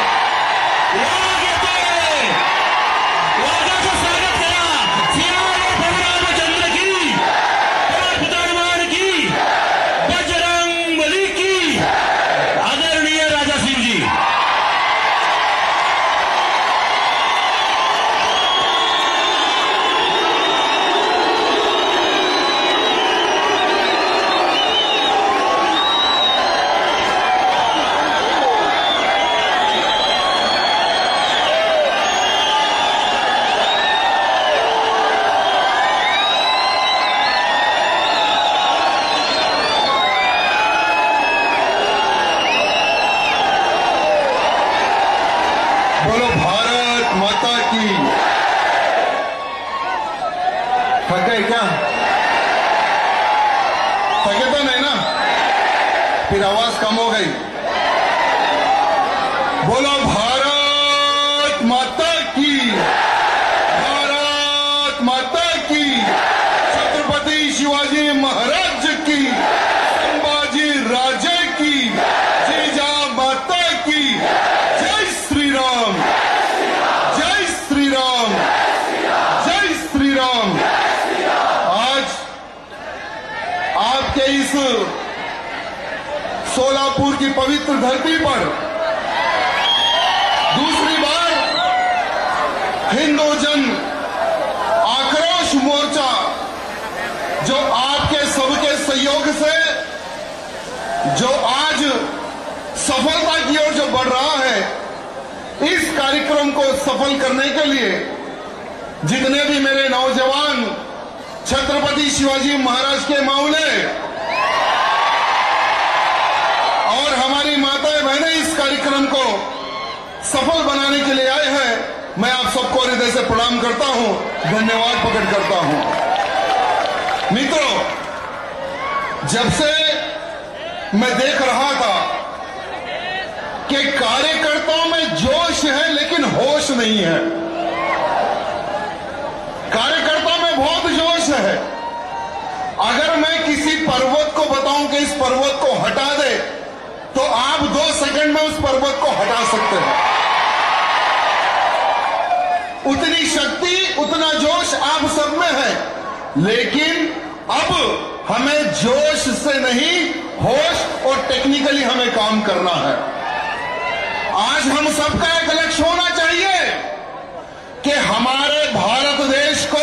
वाघ येतोय. वाघाचं स्वागत करा. सियाराम प्रभू रामचंद्र की, प्रभू हनुमान की, बजरंग बली की. आदरणीय राजा सिंहजी. फिर आवाज कम हो गई। बोलो भारत माता की, भारत माता की, छत्रपति शिवाजी महाराज की, संभाजी राजे की, जीजा माता की, जय श्री राम, जय श्री राम, जय श्री राम। आज आपके इस सोलापुर की पवित्र धरती पर दूसरी बार हिंदू जन आक्रोश मोर्चा, जो आपके सबके सहयोग से जो आज सफलता की ओर जो बढ़ रहा है, इस कार्यक्रम को सफल करने के लिए जितने भी मेरे नौजवान छत्रपति शिवाजी महाराज के मामले और हमारी माताएं बहनें इस कार्यक्रम को सफल बनाने के लिए आए हैं, मैं आप सबको हृदय से प्रणाम करता हूं, धन्यवाद प्रकट करता हूं। मित्रों, जब से मैं देख रहा था कि कार्यकर्ताओं में जोश है लेकिन होश नहीं है। कार्यकर्ताओं में बहुत जोश है। अगर मैं किसी पर्वत को बताऊं कि इस पर्वत को हटा दे, तो आप 2 सेकंड में उस पर्वत को हटा सकते हैं। उतनी शक्ति, उतना जोश आप सब में है, लेकिन अब हमें जोश से नहीं, होश और टेक्निकली हमें काम करना है। आज हम सबका एक लक्ष्य होना चाहिए कि हमारे भारत देश को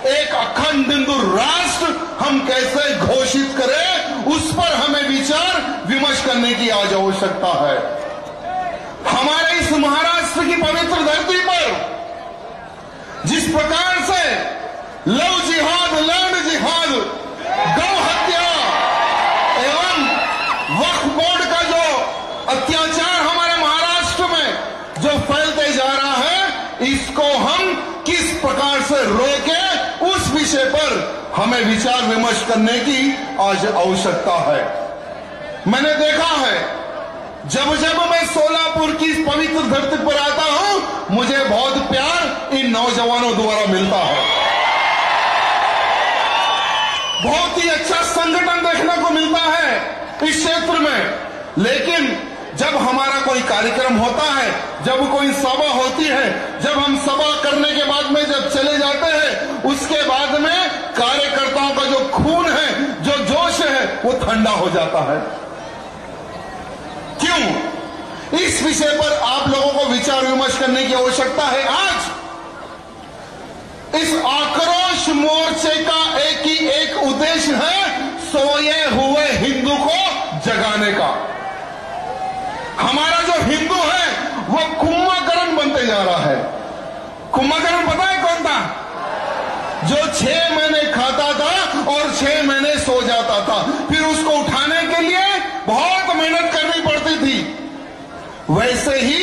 एक अखंड हिंदू राष्ट्र हम कैसे घोषित करें, उस पर हमें विचार विमर्श करने की आज आवश्यकता है। हमारे इस महाराष्ट्र की पवित्र धरती पर जिस प्रकार से लव जिहाद, लैंड जिहाद, गौ हत्या एवं वक्फ बोर्ड का जो अत्याचार हमारे महाराष्ट्र में जो फैलते जा रहा है, इसको हम किस प्रकार से रोकें, उस विषय पर हमें विचार विमर्श करने की आज आवश्यकता है। मैंने देखा है, जब जब मैं सोलापुर की इस पवित्र धरती पर आता हूं, मुझे बहुत प्यार इन नौजवानों द्वारा मिलता है। बहुत ही अच्छा संगठन देखने को मिलता है इस क्षेत्र में। लेकिन जब हमारा कोई कार्यक्रम होता है, जब कोई सभा होती है, जब हम सभा करने के बाद में जब चले जाते हैं, उसके बाद में कार्यकर्ताओं का जो खून है, जो जोश है, वो ठंडा हो जाता है। क्यों? इस विषय पर आप लोगों को विचार विमर्श करने की आवश्यकता है। आज इस आक्रोश मोर्चे का एक ही एक उद्देश्य है, सोए हुए हिंदू को जगाने का। हमारा जो हिंदू है वो कुंभकर्ण बनते जा रहा है। कुंभकर्ण पता है कौन था? जो 6 महीने खाता था और 6 महीने सो जाता था, फिर उसको उठाने के लिए बहुत मेहनत करनी पड़ती थी। वैसे ही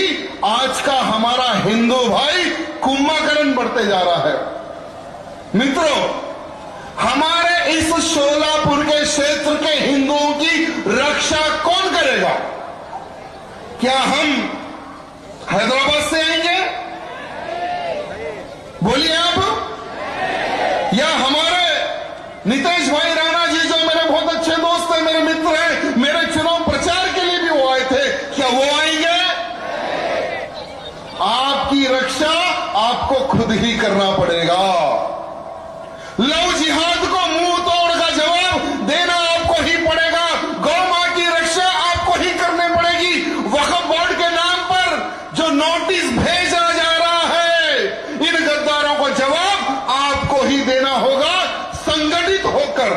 आज का हमारा हिंदू भाई कुंभकर्ण बढ़ते जा रहा है। मित्रों, हमारे इस सोलापुर के क्षेत्र के हिंदुओं की रक्षा कौन करेगा? क्या हम हैदराबाद से आएंगे? बोलिए आप। या हमारे नीतीश भाई राणा जी, जो मेरे बहुत अच्छे दोस्त हैं, मेरे मित्र हैं, मेरे चुनाव प्रचार के लिए भी वो आए थे, क्या वो आएंगे? आपकी रक्षा आपको खुद ही करना पड़ेगा। लव जिहाद को मुंह तोड़ का जवाब देना आपको ही पड़ेगा। गौ मां की रक्षा आपको ही करनी पड़ेगी। वक्फ बोर्ड के नाम पर जो नोटिस भेजा जा रहा है, इन गद्दारों को जवाब आपको ही देना होगा, संगठित होकर।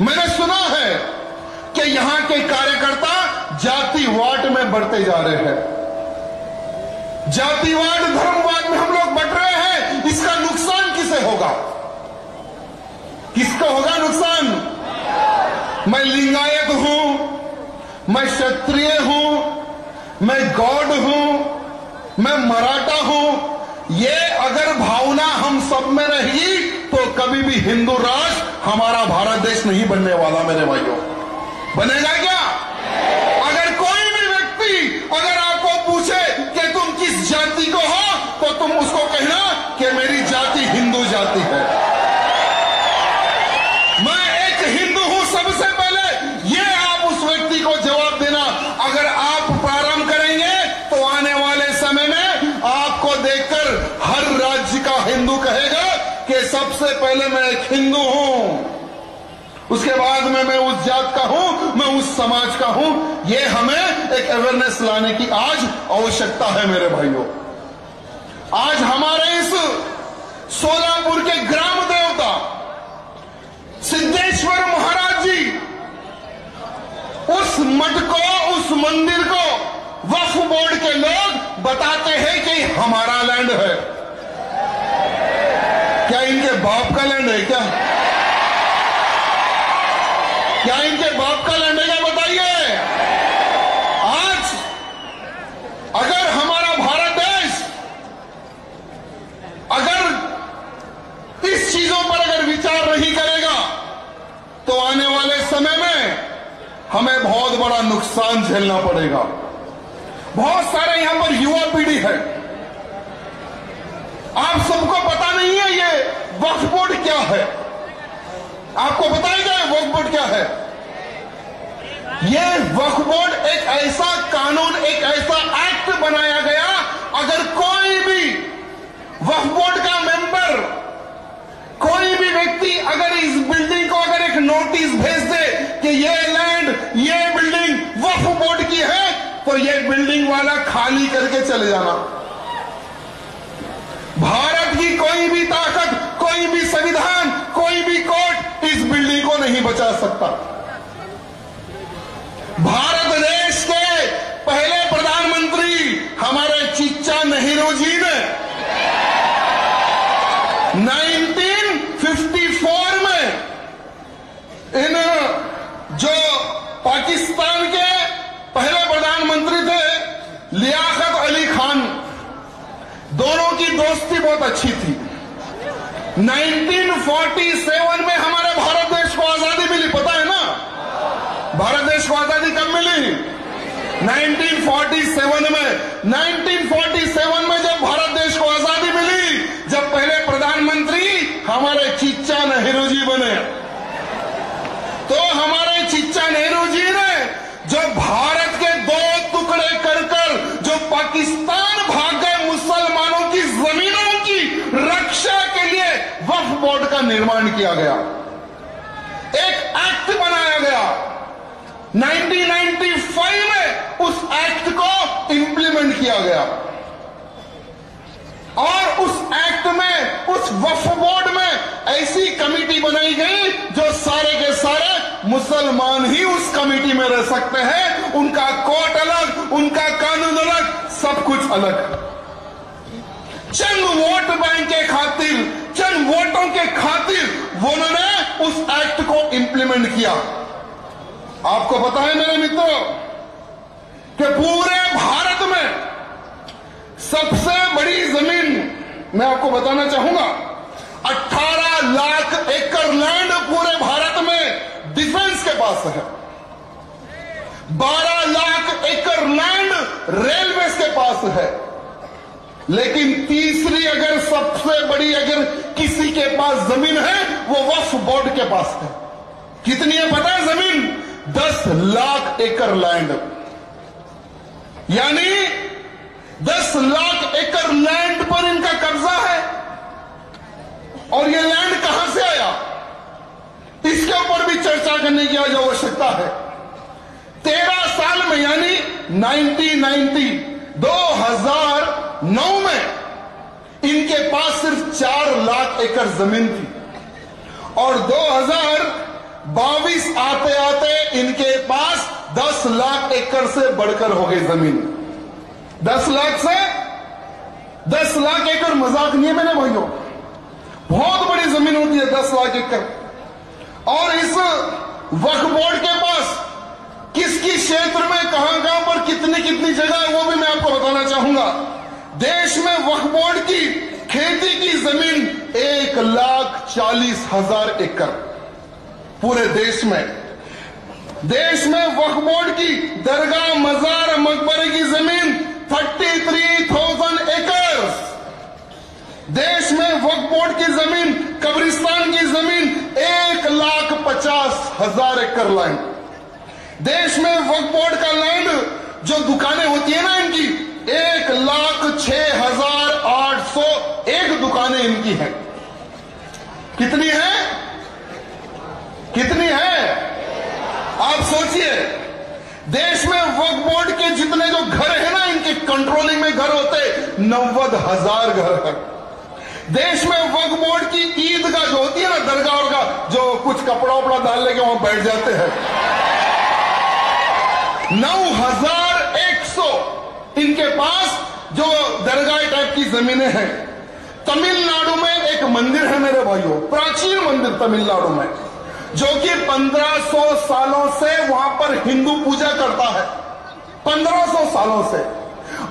मैंने सुना है कि यहां के कार्यकर्ता जातिवाद में बढ़ते जा रहे हैं। जातिवाद, धर्मवाद में हम लोग बढ़ रहे हैं। इसका नुकसान किसे होगा? किसको होगा नुकसान? मैं लिंगायत हूं, मैं क्षत्रिय हूं, मैं गौड़ हूं, मैं मराठा हूं। ये अगर भावना हम सब में रहेगी तो कभी भी हिंदू राष्ट्र हमारा भारत देश नहीं बनने वाला। मेरे भाइयों, बनेगा क्या? अगर कोई भी व्यक्ति अगर आपको पूछे कि तुम किस जाति को हो, तो तुम उसको कहना कि मेरी जाति हिंदू जाति है। मैं एक हिंदू हूं। सबसे पहले ये आप उस व्यक्ति को जवाब देना। अगर आप प्रारंभ करेंगे तो आने वाले समय में आपको देखकर हर राज्य का हिंदू कहेगा कि सबसे पहले मैं एक हिंदू हूं, उसके बाद में मैं उस जात का हूं, मैं उस समाज का हूं। यह हमें एक अवेयरनेस लाने की आज आवश्यकता है मेरे भाइयों। आज हमारे इस सोलापुर के ग्राम देवता सिद्धेश्वर महाराज जी, उस मठ को, उस मंदिर को वक्फ बोर्ड के लोग बताते हैं कि हमारा लैंड है। क्या इनके बाप का लैंड है? क्या इनके बाप का लैंड है? क्या बताइए। आज अगर हमारा भारत देश अगर इस चीजों पर अगर विचार नहीं करेगा तो आने वाले समय में हमें बहुत बड़ा नुकसान झेलना पड़ेगा। बहुत सारे यहां पर युवा पीढ़ी है, आप सबको पता नहीं है ये वक्फ बोर्ड क्या है। आपको बताएगा वक्फ बोर्ड क्या है? ये वक्फ बोर्ड एक ऐसा कानून, एक ऐसा एक्ट बनाया गया, अगर कोई भी वक्फ बोर्ड का मेंबर, कोई भी व्यक्ति अगर इस बिल्डिंग को अगर एक नोटिस भेज दे कि ये लैंड, ये बिल्डिंग वक्फ बोर्ड की है, तो ये बिल्डिंग वाला खाली करके चले जाना। भारत की कोई भी ताकत, कोई भी संविधान, कोई भी कोर्ट इस बिल्डिंग को नहीं बचा सकता। भारत देश के पहले प्रधानमंत्री हमारे चिच्चा नेहरू जी ने 1954 में इन जो पाकिस्तान के पहले प्रधानमंत्री थे लियाकत अली खान, दोनों की दोस्ती बहुत अच्छी थी। 1947 में हमारे भारत देश को आजादी मिली, पता है ना? भारत देश को आजादी कब मिली? 1947 में। 1947 में जब भारत देश को आजादी मिली, जब पहले प्रधानमंत्री हमारे चिच्चा नेहरू जी बने, तो हमारे चिच्चा नेहरू जी ने जो भारत के दो टुकड़े कर जो पाकिस्तान भाग गए मुसलमानों की जमीनों की रक्षा के लिए वक्फ बोर्ड का निर्माण किया गया, एक एक्ट बनाया गया। 1995 में उस एक्ट को इंप्लीमेंट किया गया और उस एक्ट में, उस वक्फ बोर्ड में ऐसी कमेटी बनाई गई जो सारे के सारे मुसलमान ही उस कमेटी में रह सकते हैं। उनका कोर्ट अलग, उनका कानून अलग, सब कुछ अलग। चंद वोट बैंक के खातिर, चंद वोटों के खातिर उन्होंने उस एक्ट को इंप्लीमेंट किया। आपको पता है मेरे मित्रों कि पूरे भारत में सबसे बड़ी जमीन, मैं आपको बताना चाहूंगा, 18 लाख एकड़ लैंड पूरे भारत में डिफेंस के पास है। 12 लाख एकड़ लैंड रेलवे के पास है। लेकिन तीसरी अगर सबसे बड़ी अगर किसी के पास जमीन है वो वक्फ बोर्ड के पास है। कितनी है पता है जमीन? 10 लाख एकड़ लैंड, यानी 10 लाख एकड़ लैंड पर इनका कब्जा है। और ये लैंड कहां से आया, इसके ऊपर भी चर्चा करने की आज आवश्यकता है। 13 साल में, यानी 2009 में इनके पास सिर्फ 4 लाख एकड़ जमीन थी और 2022 आते आते इनके पास 10 लाख एकड़ से बढ़कर हो गई जमीन। 10 लाख से 10 लाख एकड़ मजाक नहीं है मेरे भाइयों, बहुत बड़ी जमीन होती है 10 लाख एकड़। और इस वक्फ बोर्ड के पास किस किस क्षेत्र में कहां कहां पर कितनी कितनी जगह है वो भी मैं आपको बताना चाहूंगा। देश में वक्फ बोर्ड की खेती की जमीन 1,40,000 एकड़ पूरे देश में। देश में वक्फ बोर्ड की दरगाह, मजार, मकबरे की जमीन 33,000 एकड़। देश में वक्फ बोर्ड की जमीन, कब्रिस्तान की जमीन 1,50,000 एकड़ लैंड। देश में वक्फ बोर्ड का लैंड, जो दुकानें होती है ना इनकी, 1,06,801 दुकानें इनकी हैं। कितनी है? कितनी है? आप सोचिए, देश में वक्फ बोर्ड के जितने जो घर है ना, इनके कंट्रोलिंग में घर होते 90,000 घर है। देश में वक्फ बोर्ड की ईदगाह जो होती है ना, दरगाह और का, जो कुछ कपड़ा उपड़ा डाल लेके वहां बैठ जाते हैं, 9,100 इनके पास जो दरगाह टाइप की जमीनें हैं। तमिलनाडु में एक मंदिर है मेरे भाइयों, प्राचीन मंदिर तमिलनाडु में, जो कि 1500 सालों से वहां पर हिंदू पूजा करता है, 1500 सालों से।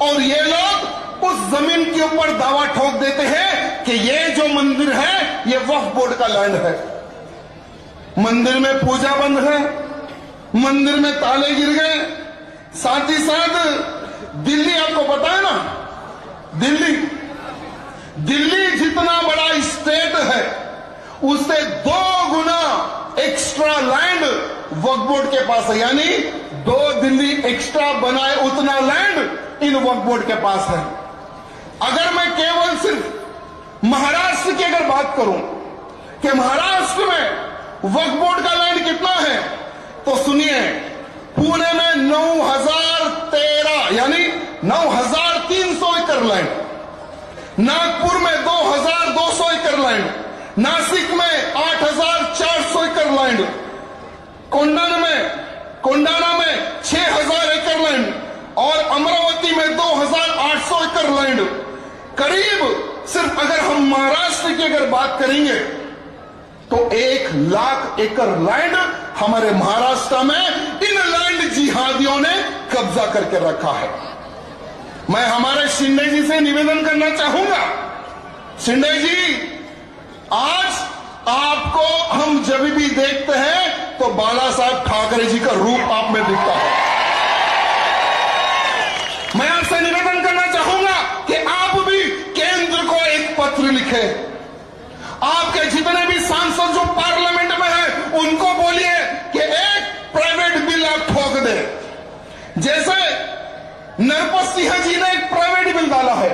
और ये लोग उस जमीन के ऊपर दावा ठोक देते हैं कि ये जो मंदिर है ये वक्फ बोर्ड का लैंड है। मंदिर में पूजा बंद है, मंदिर में ताले गिर गए। साथ ही साथ दिल्ली, आपको पता है ना, दिल्ली जितना बड़ा स्टेट है उससे 2 गुना एक्स्ट्रा लैंड वक्फ बोर्ड के पास है। यानी 2 दिल्ली एक्स्ट्रा बनाए उतना land in Waqf board K pass है। अगर मैं केवल सिर्फ महाराष्ट्र की अगर बात करूं कि महाराष्ट्र में वक्फ बोर्ड का लैंड कितना है, तो सुनिए, पुणे में 9,013 यानी 9,300 एकड़ लैंड, नागपुर में 2,200 एकड़ लैंड, नासिक में 8,400 एकड़ लैंड, कोंडाना में 6,000 एकड़ लैंड और अमरावती में 2,800 एकड़ लैंड। करीब सिर्फ अगर हम महाराष्ट्र की अगर बात करेंगे तो 1,00,000 एकड़ लैंड हमारे महाराष्ट्र में इन लैंड जिहादियों ने कब्जा करके रखा है। मैं हमारे शिंदे जी से निवेदन करना चाहूंगा, शिंदे जी, आज आपको हम जब भी देखते हैं तो बाला साहब ठाकरे जी का रूप आप में दिखता है। मैं आपसे निवेदन करना चाहूंगा कि आप भी केंद्र को एक पत्र लिखे। आपके जितने भी सांसद जो पार्लियामेंट में हैं उनको बोलिए कि एक प्राइवेट बिल आप ठोक दे। जैसे नरपत सिंह जी ने एक प्राइवेट बिल डाला है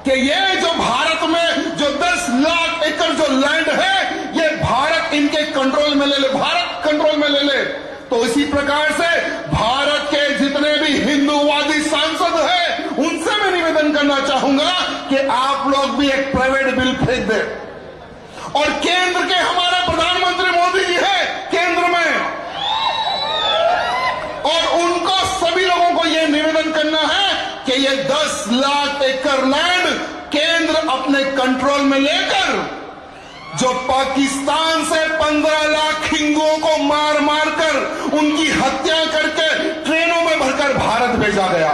कि ये जो भारत में जो 10 लाख एकड़ जो लैंड है ये भारत इनके कंट्रोल में ले ले, भारत कंट्रोल में ले ले। तो इसी प्रकार से भारत के जितने भी हिंदूवादी सांसद हैं उनसे मैं निवेदन करना चाहूंगा कि आप लोग भी एक प्राइवेट बिल फेंक दें। और केंद्र के हमारे प्रधानमंत्री मोदी जी है केंद्र में, और उनको सभी लोगों को यह निवेदन करना है कि ये 10 लाख एकड़ लैंड केंद्र अपने कंट्रोल में लेकर, जो पाकिस्तान से 15 लाख हिंदुओं को मार मार कर उनकी हत्या करके ट्रेनों में भरकर भारत भेजा गया,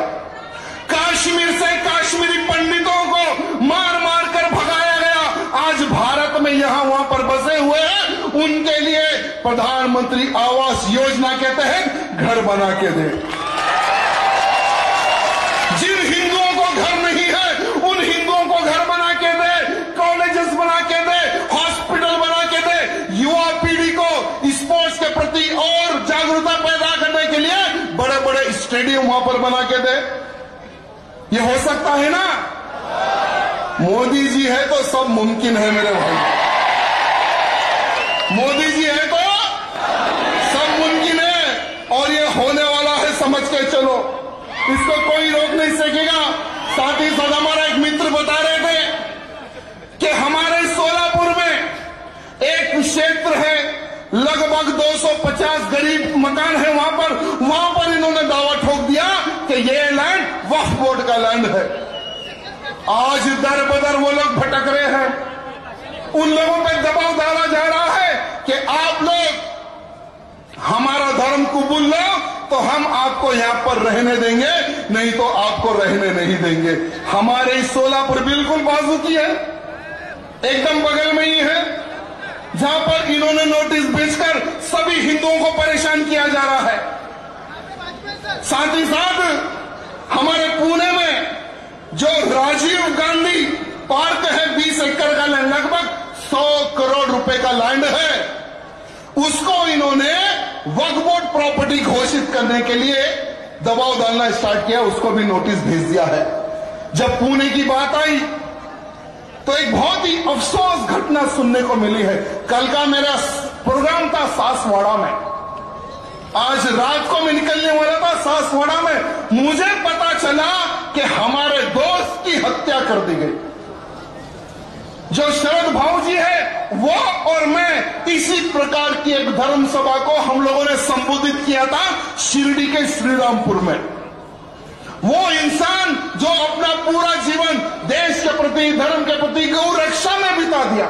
कश्मीर से काश्मीरी पंडितों को मार मार कर भगाया गया, आज भारत में यहां वहां पर बसे हुए हैं, उनके लिए प्रधानमंत्री आवास योजना के तहत घर बना के दे। जिन हिंदुओं को घर नहीं है उन हिंदुओं को घर बना के दे, कॉलेजेस बना के दे, हॉस्पिटल बना के दे, युवा पीढ़ी को स्पोर्ट्स के प्रति और जागरूकता पैदा करने के लिए बड़े बड़े स्टेडियम वहां पर बना के दे। ये हो सकता है ना? मोदी जी है तो सब मुमकिन है मेरे भाई, मोदी जी है तो सब मुमकिन है, और ये होने वाला है, समझ के चलो, इसको कोई रोक नहीं सकेगा। साथ ही साथ हमारा एक मित्र बता रहे थे कि हमारे सोलापुर में एक क्षेत्र है, लगभग 250 गरीब मकान है, वहां पर इन्होंने दावा ठोक दिया कि ये लैंड वक्फ बोर्ड का लैंड है। आज दर बदर वो लोग भटक रहे हैं, उन लोगों पर दबाव डाला जा रहा है कि आप लोग हमारा धर्म कबूल लो तो हम आपको यहां पर रहने देंगे, नहीं तो आपको रहने नहीं देंगे। हमारे सोलापुर बिल्कुल बाजू की है, एकदम बगल में ही है, जहां पर इन्होंने नोटिस भेजकर सभी हिंदुओं को परेशान नुकसान किया जा रहा है। साथ ही साथ हमारे पुणे में जो राजीव गांधी पार्क है 20 एकड़ का लैंड, लगभग 100 करोड़ रुपए का लैंड है, उसको इन्होंने वक्फ बोर्ड प्रॉपर्टी घोषित करने के लिए दबाव डालना स्टार्ट किया, उसको भी नोटिस भेज दिया है। जब पुणे की बात आई तो एक बहुत ही अफसोस घटना सुनने को मिली है। कल का मेरा प्रोग्राम था सासवाड़ा में, आज रात को मैं निकलने वाला था सासवाड़ा में, मुझे पता चला कि हमारे दोस्त की हत्या कर दी गई। जो शरद भाऊ जी है वो और मैं इसी प्रकार की एक धर्म सभा को हम लोगों ने संबोधित किया था शिरडी के श्रीरामपुर में। वो इंसान जो अपना पूरा जीवन देश के प्रति, धर्म के प्रति, गौ रक्षा में बिता दिया,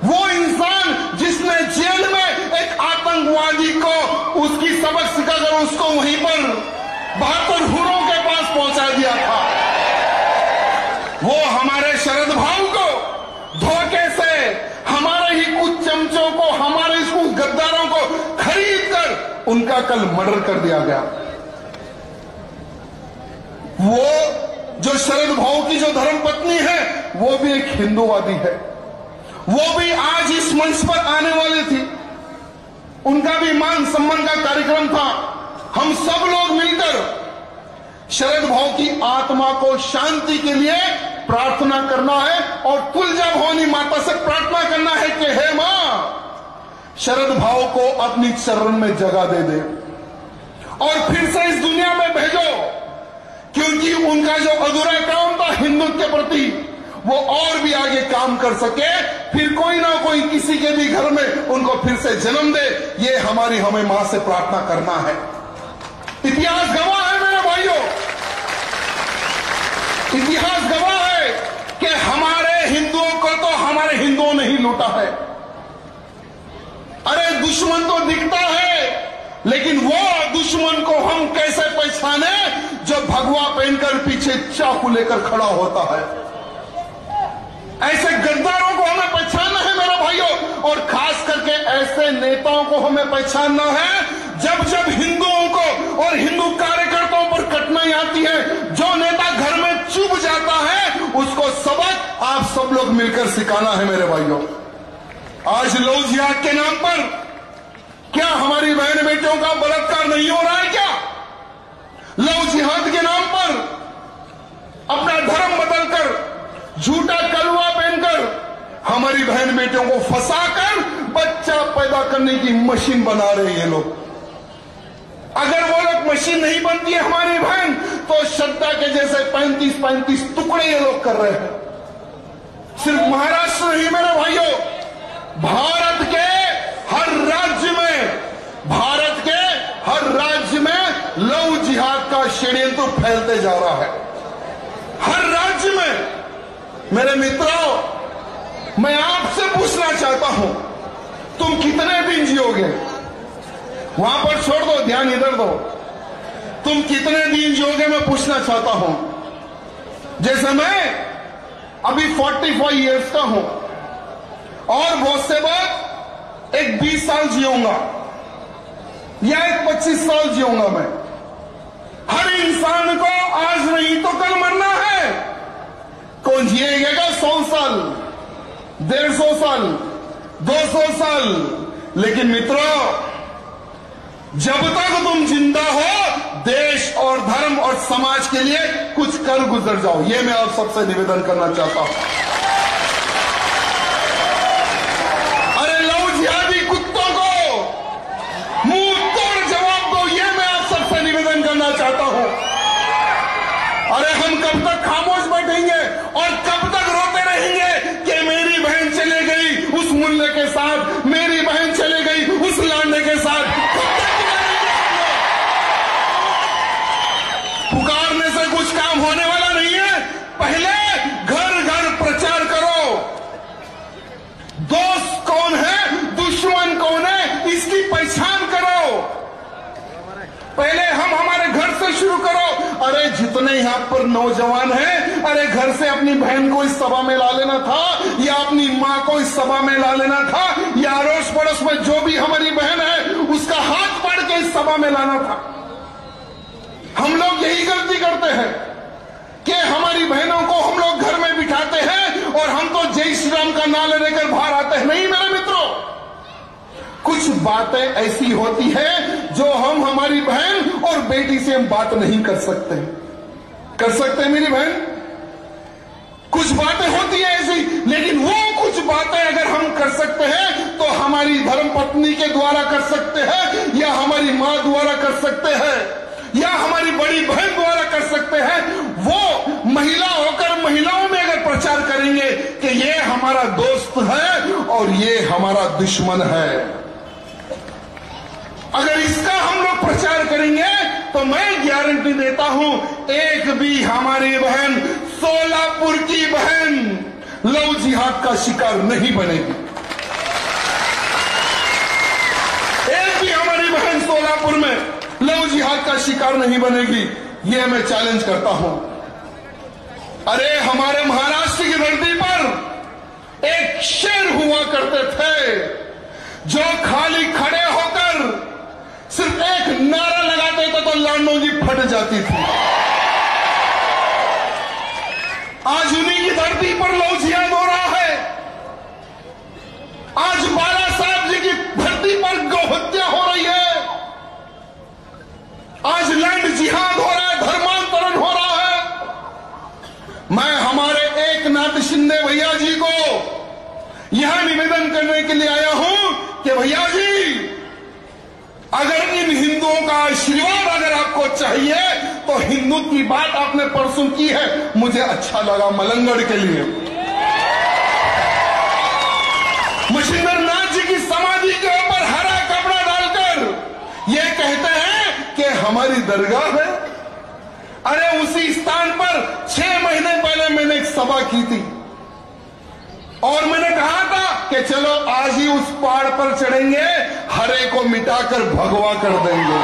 वो इंसान जिसने जेल में एक आतंकवादी को उसकी सबक सिखाकर उसको वहीं पर 72 हुरों के पास पहुंचा दिया था, वो हमारे शरद भाऊ को धोखे से, हमारे ही कुछ चमचों को, हमारे कुछ गद्दारों को खरीद कर उनका कल मर्डर कर दिया गया। वो जो शरद भाऊ की जो धर्मपत्नी है वो भी एक हिंदूवादी है, वो भी आज इस मंच पर आने वाली थी, उनका भी मान सम्मान का कार्यक्रम था। हम सब लोग मिलकर शरद भाऊ की आत्मा को शांति के लिए प्रार्थना करना है और तुलजा भवानी माता से प्रार्थना करना है कि हे मां, शरद भाऊ को अपनी चरण में जगह दे दे और फिर से इस दुनिया में भेजो, क्योंकि उनका जो अधूरा काम था हिंदुत्व के प्रति वो और भी आगे काम कर सके, फिर कोई ना कोई किसी के भी घर में उनको फिर से जन्म दे, ये हमें मां से प्रार्थना करना है। इतिहास गवाह है मेरे भाइयों, इतिहास गवाह है कि हमारे हिंदुओं को तो हमारे हिंदुओं ने ही लूटा है। अरे दुश्मन तो दिखता है, लेकिन वो दुश्मन को हम कैसे पहचाने जो भगवा पहनकर पीछे चाकू लेकर खड़ा होता है। ऐसे गद्दारों को हमें पहचानना है मेरे भाइयों, और खास करके ऐसे नेताओं को हमें पहचानना है जब जब हिंदुओं को और हिंदू कार्यकर्ताओं पर कठिनाई आती है, जो नेता घर में चुप जाता है उसको सबक आप सब लोग मिलकर सिखाना है मेरे भाइयों। आज लव जिहाद के नाम पर क्या हमारी बहन बेटियों का बलात्कार नहीं हो रहा है क्या? लव जिहाद के नाम पर अपना धर्म बदलकर, झूठा कलवा पहनकर हमारी बहन बेटियों को फंसाकर बच्चा पैदा करने की मशीन बना रहे हैं लोग। अगर वो लोग मशीन नहीं बनती है हमारी बहन, तो श्रद्धा के जैसे 35-35 टुकड़े ये लोग कर रहे हैं। सिर्फ महाराष्ट्र नहीं मेरे भाइयों, भारत के हर राज्य में, भारत के हर राज्य में लव जिहाद का षड्यंत्र फैलते जा रहा है, हर राज्य में। मेरे मित्रों, मैं आपसे पूछना चाहता हूं, तुम कितने दिन जियोगे? वहां पर छोड़ दो, ध्यान इधर दो। तुम कितने दिन जियोगे मैं पूछना चाहता हूं। जैसे मैं अभी 45 इयर्स का हूं और बहुत से बाद एक 20 साल जियूंगा या एक 25 साल जियूंगा मैं। हर इंसान को आज नहीं तो कल मरना है। कौन जिएगा 100 साल, 150 साल, 200 साल, लेकिन मित्रों जब तक तुम जिंदा हो देश और धर्म और समाज के लिए कुछ कर गुजर जाओ, ये मैं आप सबसे निवेदन करना चाहता हूं। अरे लव जिहादी कुत्तों को मुंह तोड़ जवाब दो, ये मैं आप सबसे निवेदन करना चाहता हूं। अरे हम कब तक खामोश बैठेंगे और कब तक रोते रहेंगे कि मेरी बहन चले गई उस मुल्ले के साथ, मेरी बहन चले गई उस लांडे के साथ। पुकारने से कुछ काम होने वाला नहीं है। पहले घर घर प्रचार करो, दोस्त कौन है, दुश्मन कौन है, इसकी पहचान करो। पहले हम हमारे घर से शुरू करो। अरे जितने यहां पर नौजवान हैं, अरे घर से अपनी बहन को इस सभा में ला लेना था, या अपनी मां को इस सभा में ला लेना था, या अड़ोस पड़ोस में जो भी हमारी बहन है उसके लोकसभा में लाना था। हम लोग यही गलती करते हैं कि हमारी बहनों को हम लोग घर में बिठाते हैं और हम तो जय श्री राम का नारा लेकर बाहर आते हैं। नहीं मेरे मित्रों, कुछ बातें ऐसी होती है जो हम हमारी बहन और बेटी से हम बात नहीं कर सकते। कर सकते हैं मेरी बहन? कुछ बातें होती है ऐसी, लेकिन वो कुछ बातें अगर हम कर सकते हैं तो हमारी धर्मपत्नी के द्वारा कर सकते हैं, या हमारी मां द्वारा कर सकते हैं, या हमारी बड़ी बहन द्वारा कर सकते हैं। वो महिला होकर महिलाओं में अगर प्रचार करेंगे कि ये हमारा दोस्त है और ये हमारा दुश्मन है, अगर इसका हम लोग प्रचार करेंगे तो मैं गारंटी देता हूं एक भी हमारी बहन, सोलापुर की बहन, लव जिहाद का शिकार नहीं बनेगी। एक भी हमारी बहन सोलापुर में लव जिहाद का शिकार नहीं बनेगी, यह मैं चैलेंज करता हूं। अरे हमारे महाराष्ट्र की धरती पर एक शेर हुआ करते थे जो खाली खड़े होकर सिर्फ एक नारा लगाते थे तो लांडोगी फट जाती थी। आज उन्हीं की धरती पर लव जिहाद हो रहा है। आज बाला साहब जी की धरती पर गौहत्या हो रही है। आज लैंड जिहाद हो रहा है, धर्मांतरण हो रहा है। मैं हमारे एकनाथ शिंदे भैया जी को यहां निवेदन करने के लिए आया हूं कि भैया जी, अगर इन हिंदुओं का आशीर्वाद अगर आपको चाहिए तो हिंदुत्व की बात आपने परसों की है, मुझे अच्छा लगा मलंगड़ के लिए। मच्छिंद्र नाथ जी की समाधि के ऊपर हरा कपड़ा डालकर ये कहते हैं कि हमारी दरगाह है। अरे उसी स्थान पर 6 महीने पहले मैंने एक सभा की थी और मैंने कहा था कि चलो आज ही उस पहाड़ पर चढ़ेंगे, हरे को मिटाकर भगवा कर देंगे।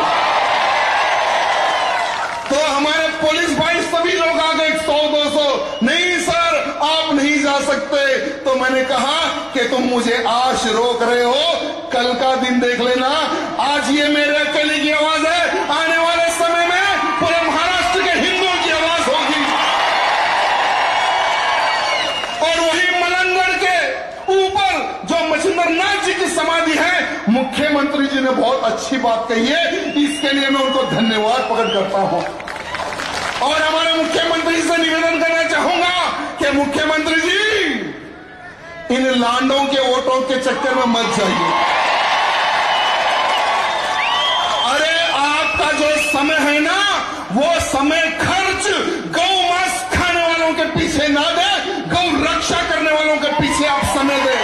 तो हमारे पुलिस भाई सभी लोग आ गए 100-200, नहीं सर आप नहीं जा सकते। तो मैंने कहा कि तुम मुझे आज रोक रहे हो, कल का दिन देख लेना। आज ये मेरे अकेले की आवाज है, आने वाले समय में पूरे महाराष्ट्र के हिंदुओं की आवाज होगी। और वही मलंगड़ के ऊपर जो मच्छिंद्र नाथ जी की समाधि है, मुख्यमंत्री जी ने बहुत अच्छी बात कही है, इसके लिए मैं उनको धन्यवाद प्रकट करता हूं। और हमारे मुख्यमंत्री से निवेदन करना चाहूंगा कि मुख्यमंत्री जी, इन लांडों के वोटों के चक्कर में मत जाइए। अरे आपका जो समय है ना, वो समय खर्च गौ मांस खाने वालों के पीछे ना दे, गौ रक्षा करने वालों के पीछे आप समय दे।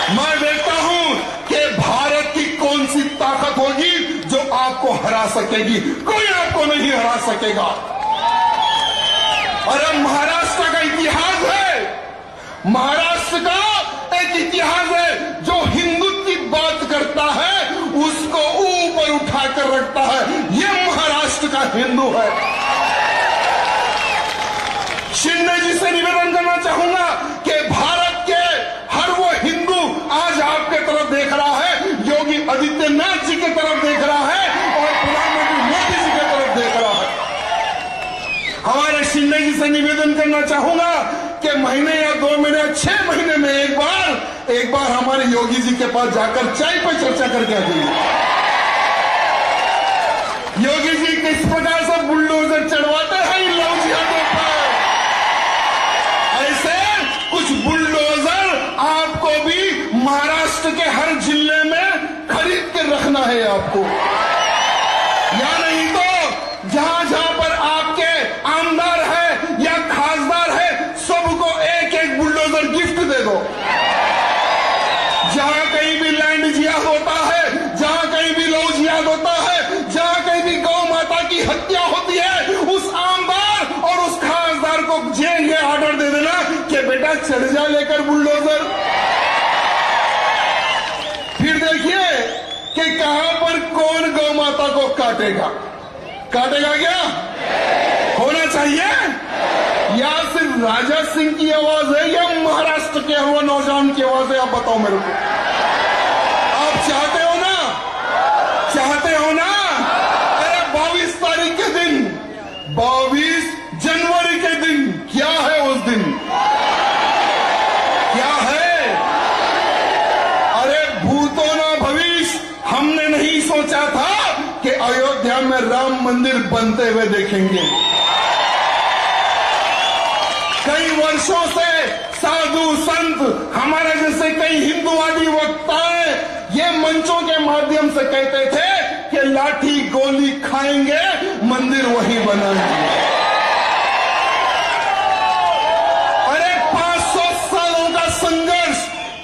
मैं देखता हूं कि भारत की कौन सी ताकत होगी जो आपको हरा सकेगी। कोई आपको नहीं हरा सकेगा। और महाराष्ट्र का इतिहास है, महाराष्ट्र का एक इतिहास है जो हिंदुत्व की बात करता है, उसको ऊपर उठाकर रखता है। यह महाराष्ट्र का हिंदू है। शिंदे जी से निवेदन करना चाहूंगा कि भारत के हर वो हिंदू आज आपके तरफ देख रहा है, योगी आदित्यनाथ जी की तरफ देख रहा है और प्रधानमंत्री मोदी जी की तरफ देख रहा है। हमारे शिंदे जी से निवेदन करना चाहूंगा कि महीने या 2 महीने 6 महीने में एक बार हमारे योगी जी के पास जाकर चाय पर चर्चा करके आ जाइए। योगी जी किस प्रकार से बुलडोजर चढ़वाते हैं इन लव जिहादों पर, ऐसे कुछ बुलडोजर आपको भी महाराष्ट्र के हर जिले में खरीद के रखना है आपको। या नहीं तो जहां जहां पर आपके आमदार है या खासदार है, सबको एक एक बुलडोजर गिफ्ट दे दो। जहां कहीं भी लैंड जिहाद होता है, जहां कहीं भी लव जिहाद होता है, जहां कहीं भी गौ माता की हत्या होती है, उस आमदार और उस खासदार को जेल में ऑर्डर दे देना कि बेटा चढ़ जा लेकर बुलडोजर। फिर देखिए कि कहां पर कौन गौ माता को काटेगा। काटेगा क्या? होना चाहिए। या सिर्फ राजा सिंह की आवाज है या महाराष्ट्र के हर नौजवान की आवाज है? आप बताओ मेरे को। आप चाहते हो ना में राम मंदिर बनते हुए देखेंगे। कई वर्षों से साधु संत, हमारे जैसे कई हिंदुवादी वक्ताएं ये मंचों के माध्यम से कहते थे कि लाठी गोली खाएंगे, मंदिर वही बनाएंगे। अरे 500 सालों का संघर्ष,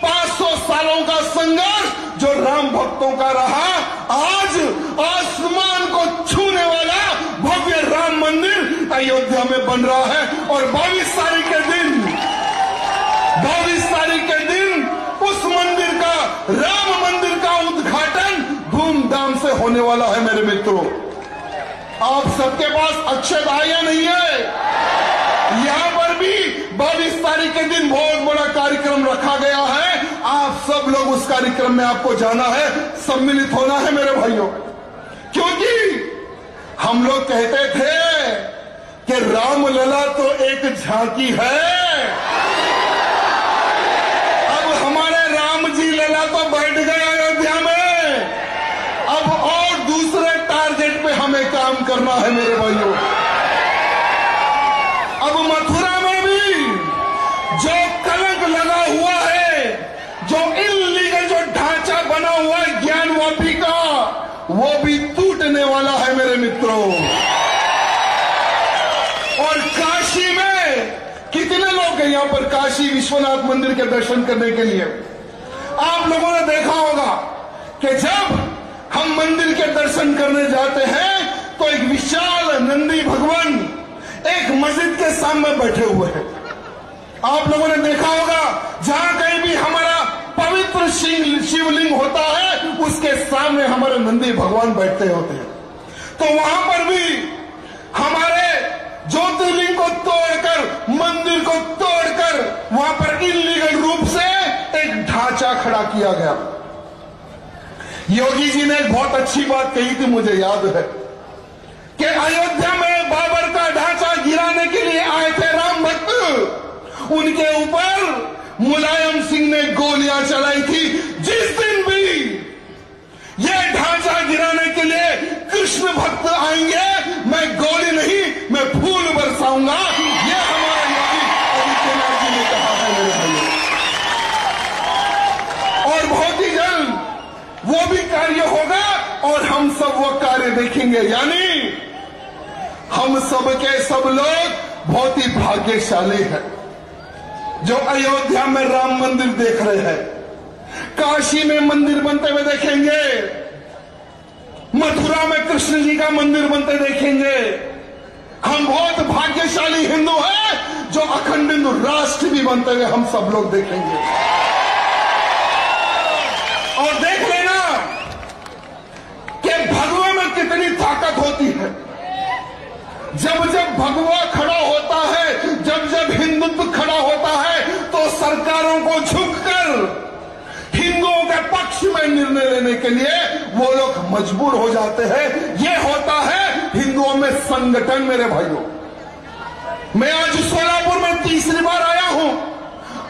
500 सालों का संघर्ष जो राम भक्तों का रहा, आज आसमान को छूने वाला भव्य राम मंदिर अयोध्या में बन रहा है। और 22 तारीख के दिन, 22 तारीख के दिन उस मंदिर का, राम मंदिर का उद्घाटन धूमधाम से होने वाला है। मेरे मित्रों, आप सबके पास अक्षताएं नहीं है। यहां पर भी 22 तारीख के दिन बहुत बड़ा कार्यक्रम रखा गया है। आप सब लोग उस कार्यक्रम में आपको जाना है, सम्मिलित होना है मेरे भाइयों, क्योंकि हम लोग कहते थे कि रामलला तो एक झांकी है, अब हमारे राम जी लला तो बैठ गए अयोध्या में, अब और दूसरे टारगेट पे हमें काम करना है मेरे भाइयों। अब मथुरा में भी जो कलंक लगा हुआ है, जो इल्लीगल जो ढांचा बना हुआ है ज्ञानवापी का, वो भी टूटने वाला है मेरे मित्रों। और काशी में कितने लोग गए यहां पर काशी विश्वनाथ मंदिर के दर्शन करने के लिए? आप लोगों ने देखा होगा कि जब हम मंदिर के दर्शन करने जाते हैं तो एक विशाल नंदी भगवान एक मस्जिद के सामने बैठे हुए हैं। आप लोगों ने देखा होगा जहां कहीं भी हमारा पवित्र शिवलिंग होता है उसके सामने हमारे नंदी भगवान बैठते होते हैं। तो वहां पर भी हमारे ज्योतिर्लिंग को तोड़कर, मंदिर को तोड़कर वहां पर इल्लीगल रूप से एक ढांचा खड़ा किया गया। योगी जी ने एक बहुत अच्छी बात कही थी, मुझे याद है, कि अयोध्या में बाबर का ढांचा गिराने के लिए आए थे राम भक्त, उनके ऊपर मुलायम सिंह ने गोलियां चलाई थी। जिस दिन भी यह ढांचा गिराने के लिए कृष्ण भक्त आएंगे, मैं गोली नहीं, मैं फूल बरसाऊंगा, यह हमारा योगी आदित्यनाथ जी ने कहा है मेरे भाइयों। और बहुत ही जल्द वो भी कार्य होगा और हम सब वो कार्य देखेंगे। यानी हम सब के सब लोग बहुत ही भाग्यशाली हैं जो अयोध्या में राम मंदिर देख रहे हैं, काशी में मंदिर बनते हुए देखेंगे, मथुरा में कृष्ण जी का मंदिर बनते देखेंगे। हम बहुत भाग्यशाली हिंदू हैं जो अखंड हिंदू राष्ट्र भी बनते हुए हम सब लोग देखेंगे। और देख लेना कि भगवा में कितनी ताकत होती है। जब जब भगवा खड़ा होता है, जब जब हिंदुत्व खड़ा होता है, तो सरकारों को झुककर हिंदुओं के पक्ष में निर्णय लेने के लिए वो लोग मजबूर हो जाते हैं। ये होता है हिंदुओं में संगठन मेरे भाइयों। मैं आज सोलापुर में तीसरी बार आया हूं।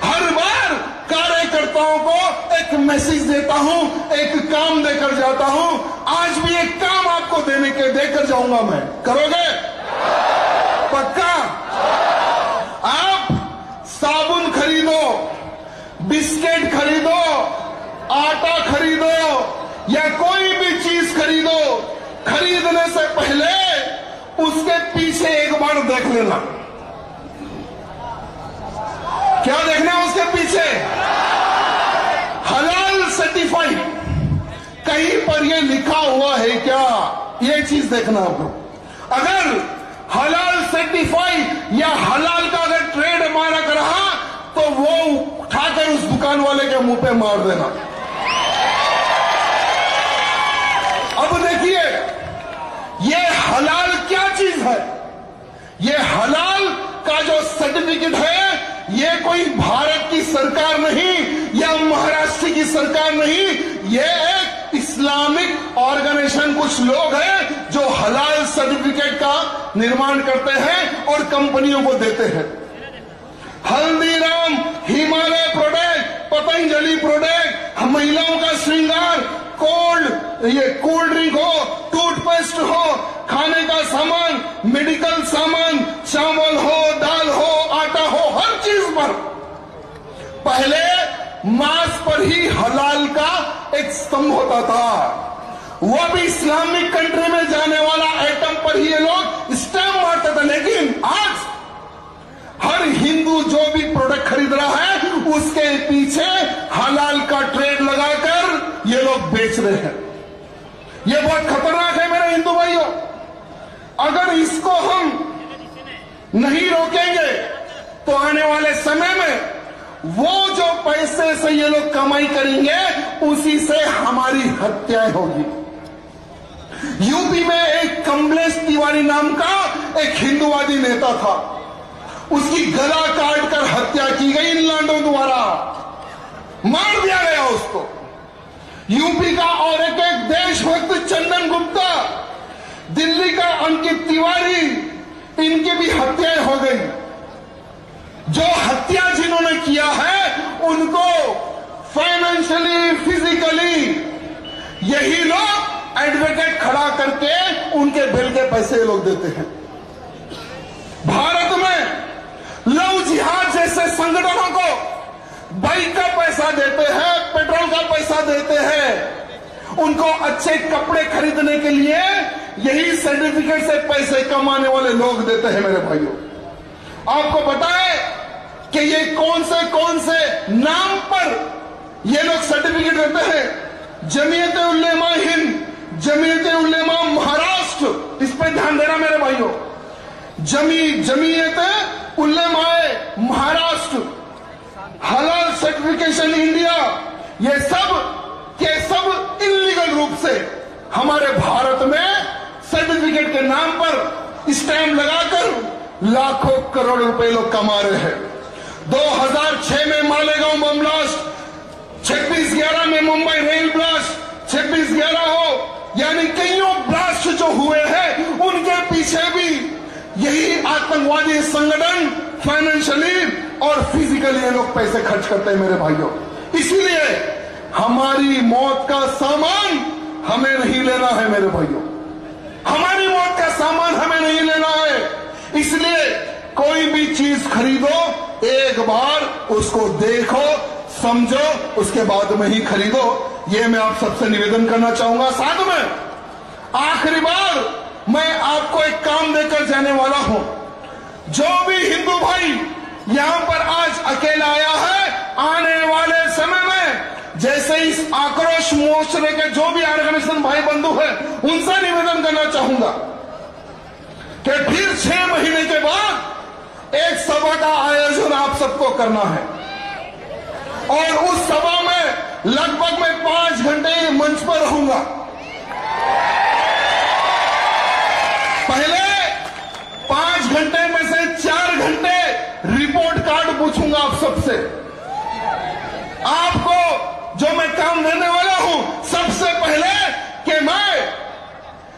हर बार कार्यकर्ताओं को एक मैसेज देता हूं, एक काम देकर जाता हूं। आज भी एक काम आपको देकर जाऊंगा मैं, करोगे? पक्का? आप साबुन खरीदो, बिस्किट खरीदो, आटा खरीदो या कोई भी चीज खरीदो, खरीदने से पहले उसके पीछे एक बार देख लेना। क्या देखना है उसके पीछे? हलाल सर्टिफाइड कहीं पर ये लिखा हुआ है क्या, ये चीज देखना आपको। अगर हलाल सर्टिफाइड या हलाल का अगर ट्रेड मार्क रहा तो वो उठाकर उस दुकान वाले के मुंह पे मार देना। अब देखिए ये हलाल क्या चीज है। ये हलाल का जो सर्टिफिकेट है, ये कोई भारत की सरकार नहीं या महाराष्ट्र की सरकार नहीं, ये एक इस्लामिक ऑर्गेनाइजेशन, कुछ लोग हैं जो हलाल सर्टिफिकेट का निर्माण करते हैं और कंपनियों को देते हैं। हल्दीराम, हिमालय प्रोडक्ट, पतंजलि प्रोडक्ट, महिलाओं का श्रृंगार, कोल्ड ये कोल्ड ड्रिंक हो, टूथपेस्ट हो, खाने का सामान, मेडिकल सामान, चावल हो, दाल हो, आटा हो, हर चीज पर पहले मांस पर ही हलाल का एक स्तंभ होता था। वो भी इस्लामिक कंट्री में जाने वाला आइटम पर ही ये लोग स्टैम्प मारते थे। लेकिन आज हर हिंदू जो भी प्रोडक्ट खरीद रहा है उसके पीछे हलाल का ट्रेड लगाकर ये लोग बेच रहे हैं। ये बहुत खतरनाक है मेरे हिंदू भाइयों। अगर इसको हम नहीं रोकेंगे तो आने वाले समय में वो जो पैसे से ये लोग कमाई करेंगे उसी से हमारी हत्याएं होगी। यूपी में एक कमलेश तिवारी नाम का एक हिंदूवादी नेता था, उसकी गला काट कर हत्या की गई इन लांडों द्वारा, मार दिया गया उसको। यूपी का और एक देशभक्त चंदन गुप्ता, दिल्ली का अंकित तिवारी, इनकी भी हत्याएं हो गई। जो हत्या जिन्होंने किया है उनको फाइनेंशियली, फिजिकली यही लोग एडवोकेट खड़ा करके उनके बिल के पैसे लोग देते हैं। भारत में लव जिहाद जैसे संगठनों को बाइक का पैसा देते हैं, पेट्रोल का पैसा देते हैं, उनको अच्छे कपड़े खरीदने के लिए यही सर्टिफिकेट से पैसे कमाने वाले लोग देते हैं। मेरे भाइयों, आपको पता है कि ये कौन से नाम पर ये लोग सर्टिफिकेट देते हैं? जमीयत उलेमा हिंद, जमीयत उलेमा महाराष्ट्र, इस पर ध्यान देना मेरे भाइयों। जमीयत उलेमा महाराष्ट्र, हलाल सर्टिफिकेशन इंडिया, ये सब के सब इलीगल रूप से हमारे भारत में सर्टिफिकेट के नाम पर स्टैम्प लगाकर लाखों करोड़ रुपए लोग कमा रहे हैं। 2006 में मालेगांव बम ब्लास्ट, 26/11 में मुंबई रेल ब्लास्ट, 26/11 हो, यानी कईयों ब्लास्ट जो हुए हैं उनके पीछे भी यही आतंकवादी संगठन फाइनेंशियली और फिजिकली ये लोग पैसे खर्च करते हैं मेरे भाइयों। इसीलिए हमारी मौत का सामान हमें नहीं लेना है मेरे भाइयों, हमारी मौत का सामान हमें नहीं लेना है। इसलिए कोई भी चीज खरीदो, एक बार उसको देखो, समझो, उसके बाद में ही खरीदो। ये मैं आप सबसे निवेदन करना चाहूंगा। साथ में आखिरी बार मैं आपको एक काम देकर जाने वाला हूं। जो भी हिंदू भाई यहां पर आज अकेला आया है, आने वाले समय में जैसे इस आक्रोश मोर्चे के जो भी ऑर्गेनाइजेशन भाई बंधु है उनसे निवेदन करना चाहूंगा कि फिर 6 महीने के बाद एक सभा का आयोजन आप सबको करना है और उस सभा में लगभग मैं 5 घंटे मंच पर रहूंगा। पहले 5 घंटे में से 4 घंटे रिपोर्ट कार्ड पूछूंगा आप सबसे। आपको जो मैं काम देने वाला हूं, सबसे पहले कि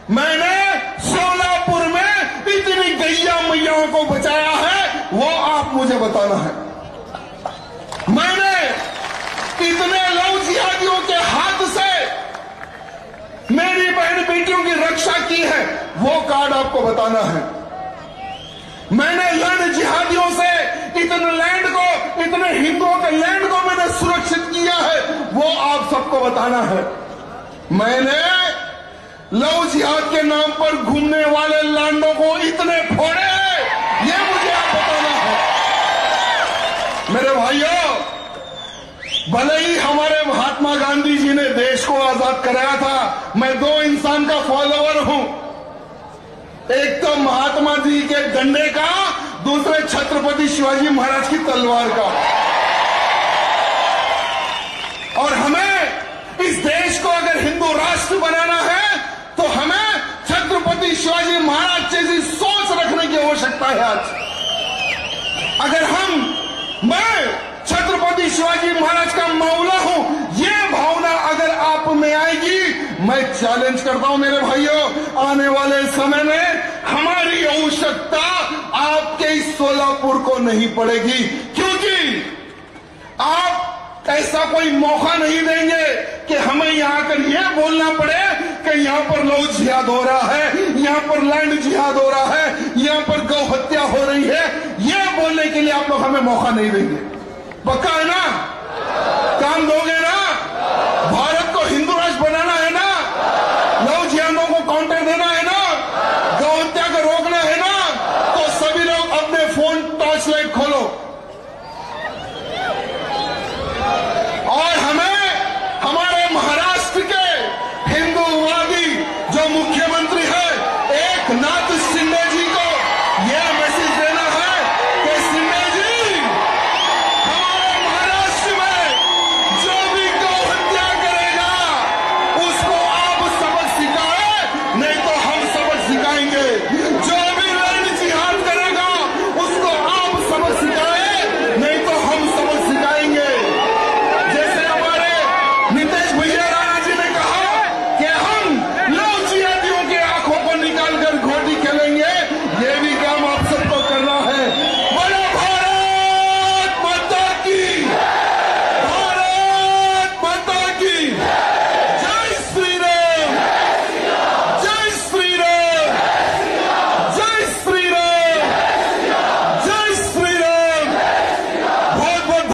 मैंने सोलापुर में इतनी गैया मैयाओं को बचाया है वो आप मुझे बताना है। मैंने इतने लव जिहादियों के हाथ से मेरी बहन बेटियों की रक्षा की है वो कार्ड आपको बताना है। मैंने लैंड जिहादियों से इतने लैंड को, इतने हिंदुओं के लैंड को मैंने सुरक्षित किया है वो आप सबको बताना है। मैंने लव जिहाद के नाम पर घूमने वाले लांडों को इतने फोड़े हैं ये मुझे आप बताना है। मेरे भाइयों, भले ही हमारे महात्मा गांधी जी ने देश को आजाद कराया था, मैं 2 इंसान का फॉलोअर हूं, एक तो महात्मा जी के डंडे का, दूसरे छत्रपति शिवाजी महाराज की तलवार का। और हमें इस देश को अगर हिंदू राष्ट्र बनाना है तो हमें छत्रपति शिवाजी महाराज जैसी सोच रखने की आवश्यकता है। आज अगर मैं छत्रपति शिवाजी महाराज का मौला हूं, ये भावना अगर आप में आएगी, मैं चैलेंज करता हूं मेरे भाइयों, आने वाले समय में हमारी आवश्यकता आपके इस सोलापुर को नहीं पड़ेगी, क्योंकि आप ऐसा कोई मौका नहीं देंगे कि हमें यहां आकर यह बोलना पड़े कि यहाँ पर लव जिहाद हो रहा है, यहाँ पर लैंड जिहाद हो रहा है, यहाँ पर गौ हत्या हो रही है, ये बोलने के लिए आप लोग हमें मौका नहीं देंगे। पक्का है ना? काम दोगे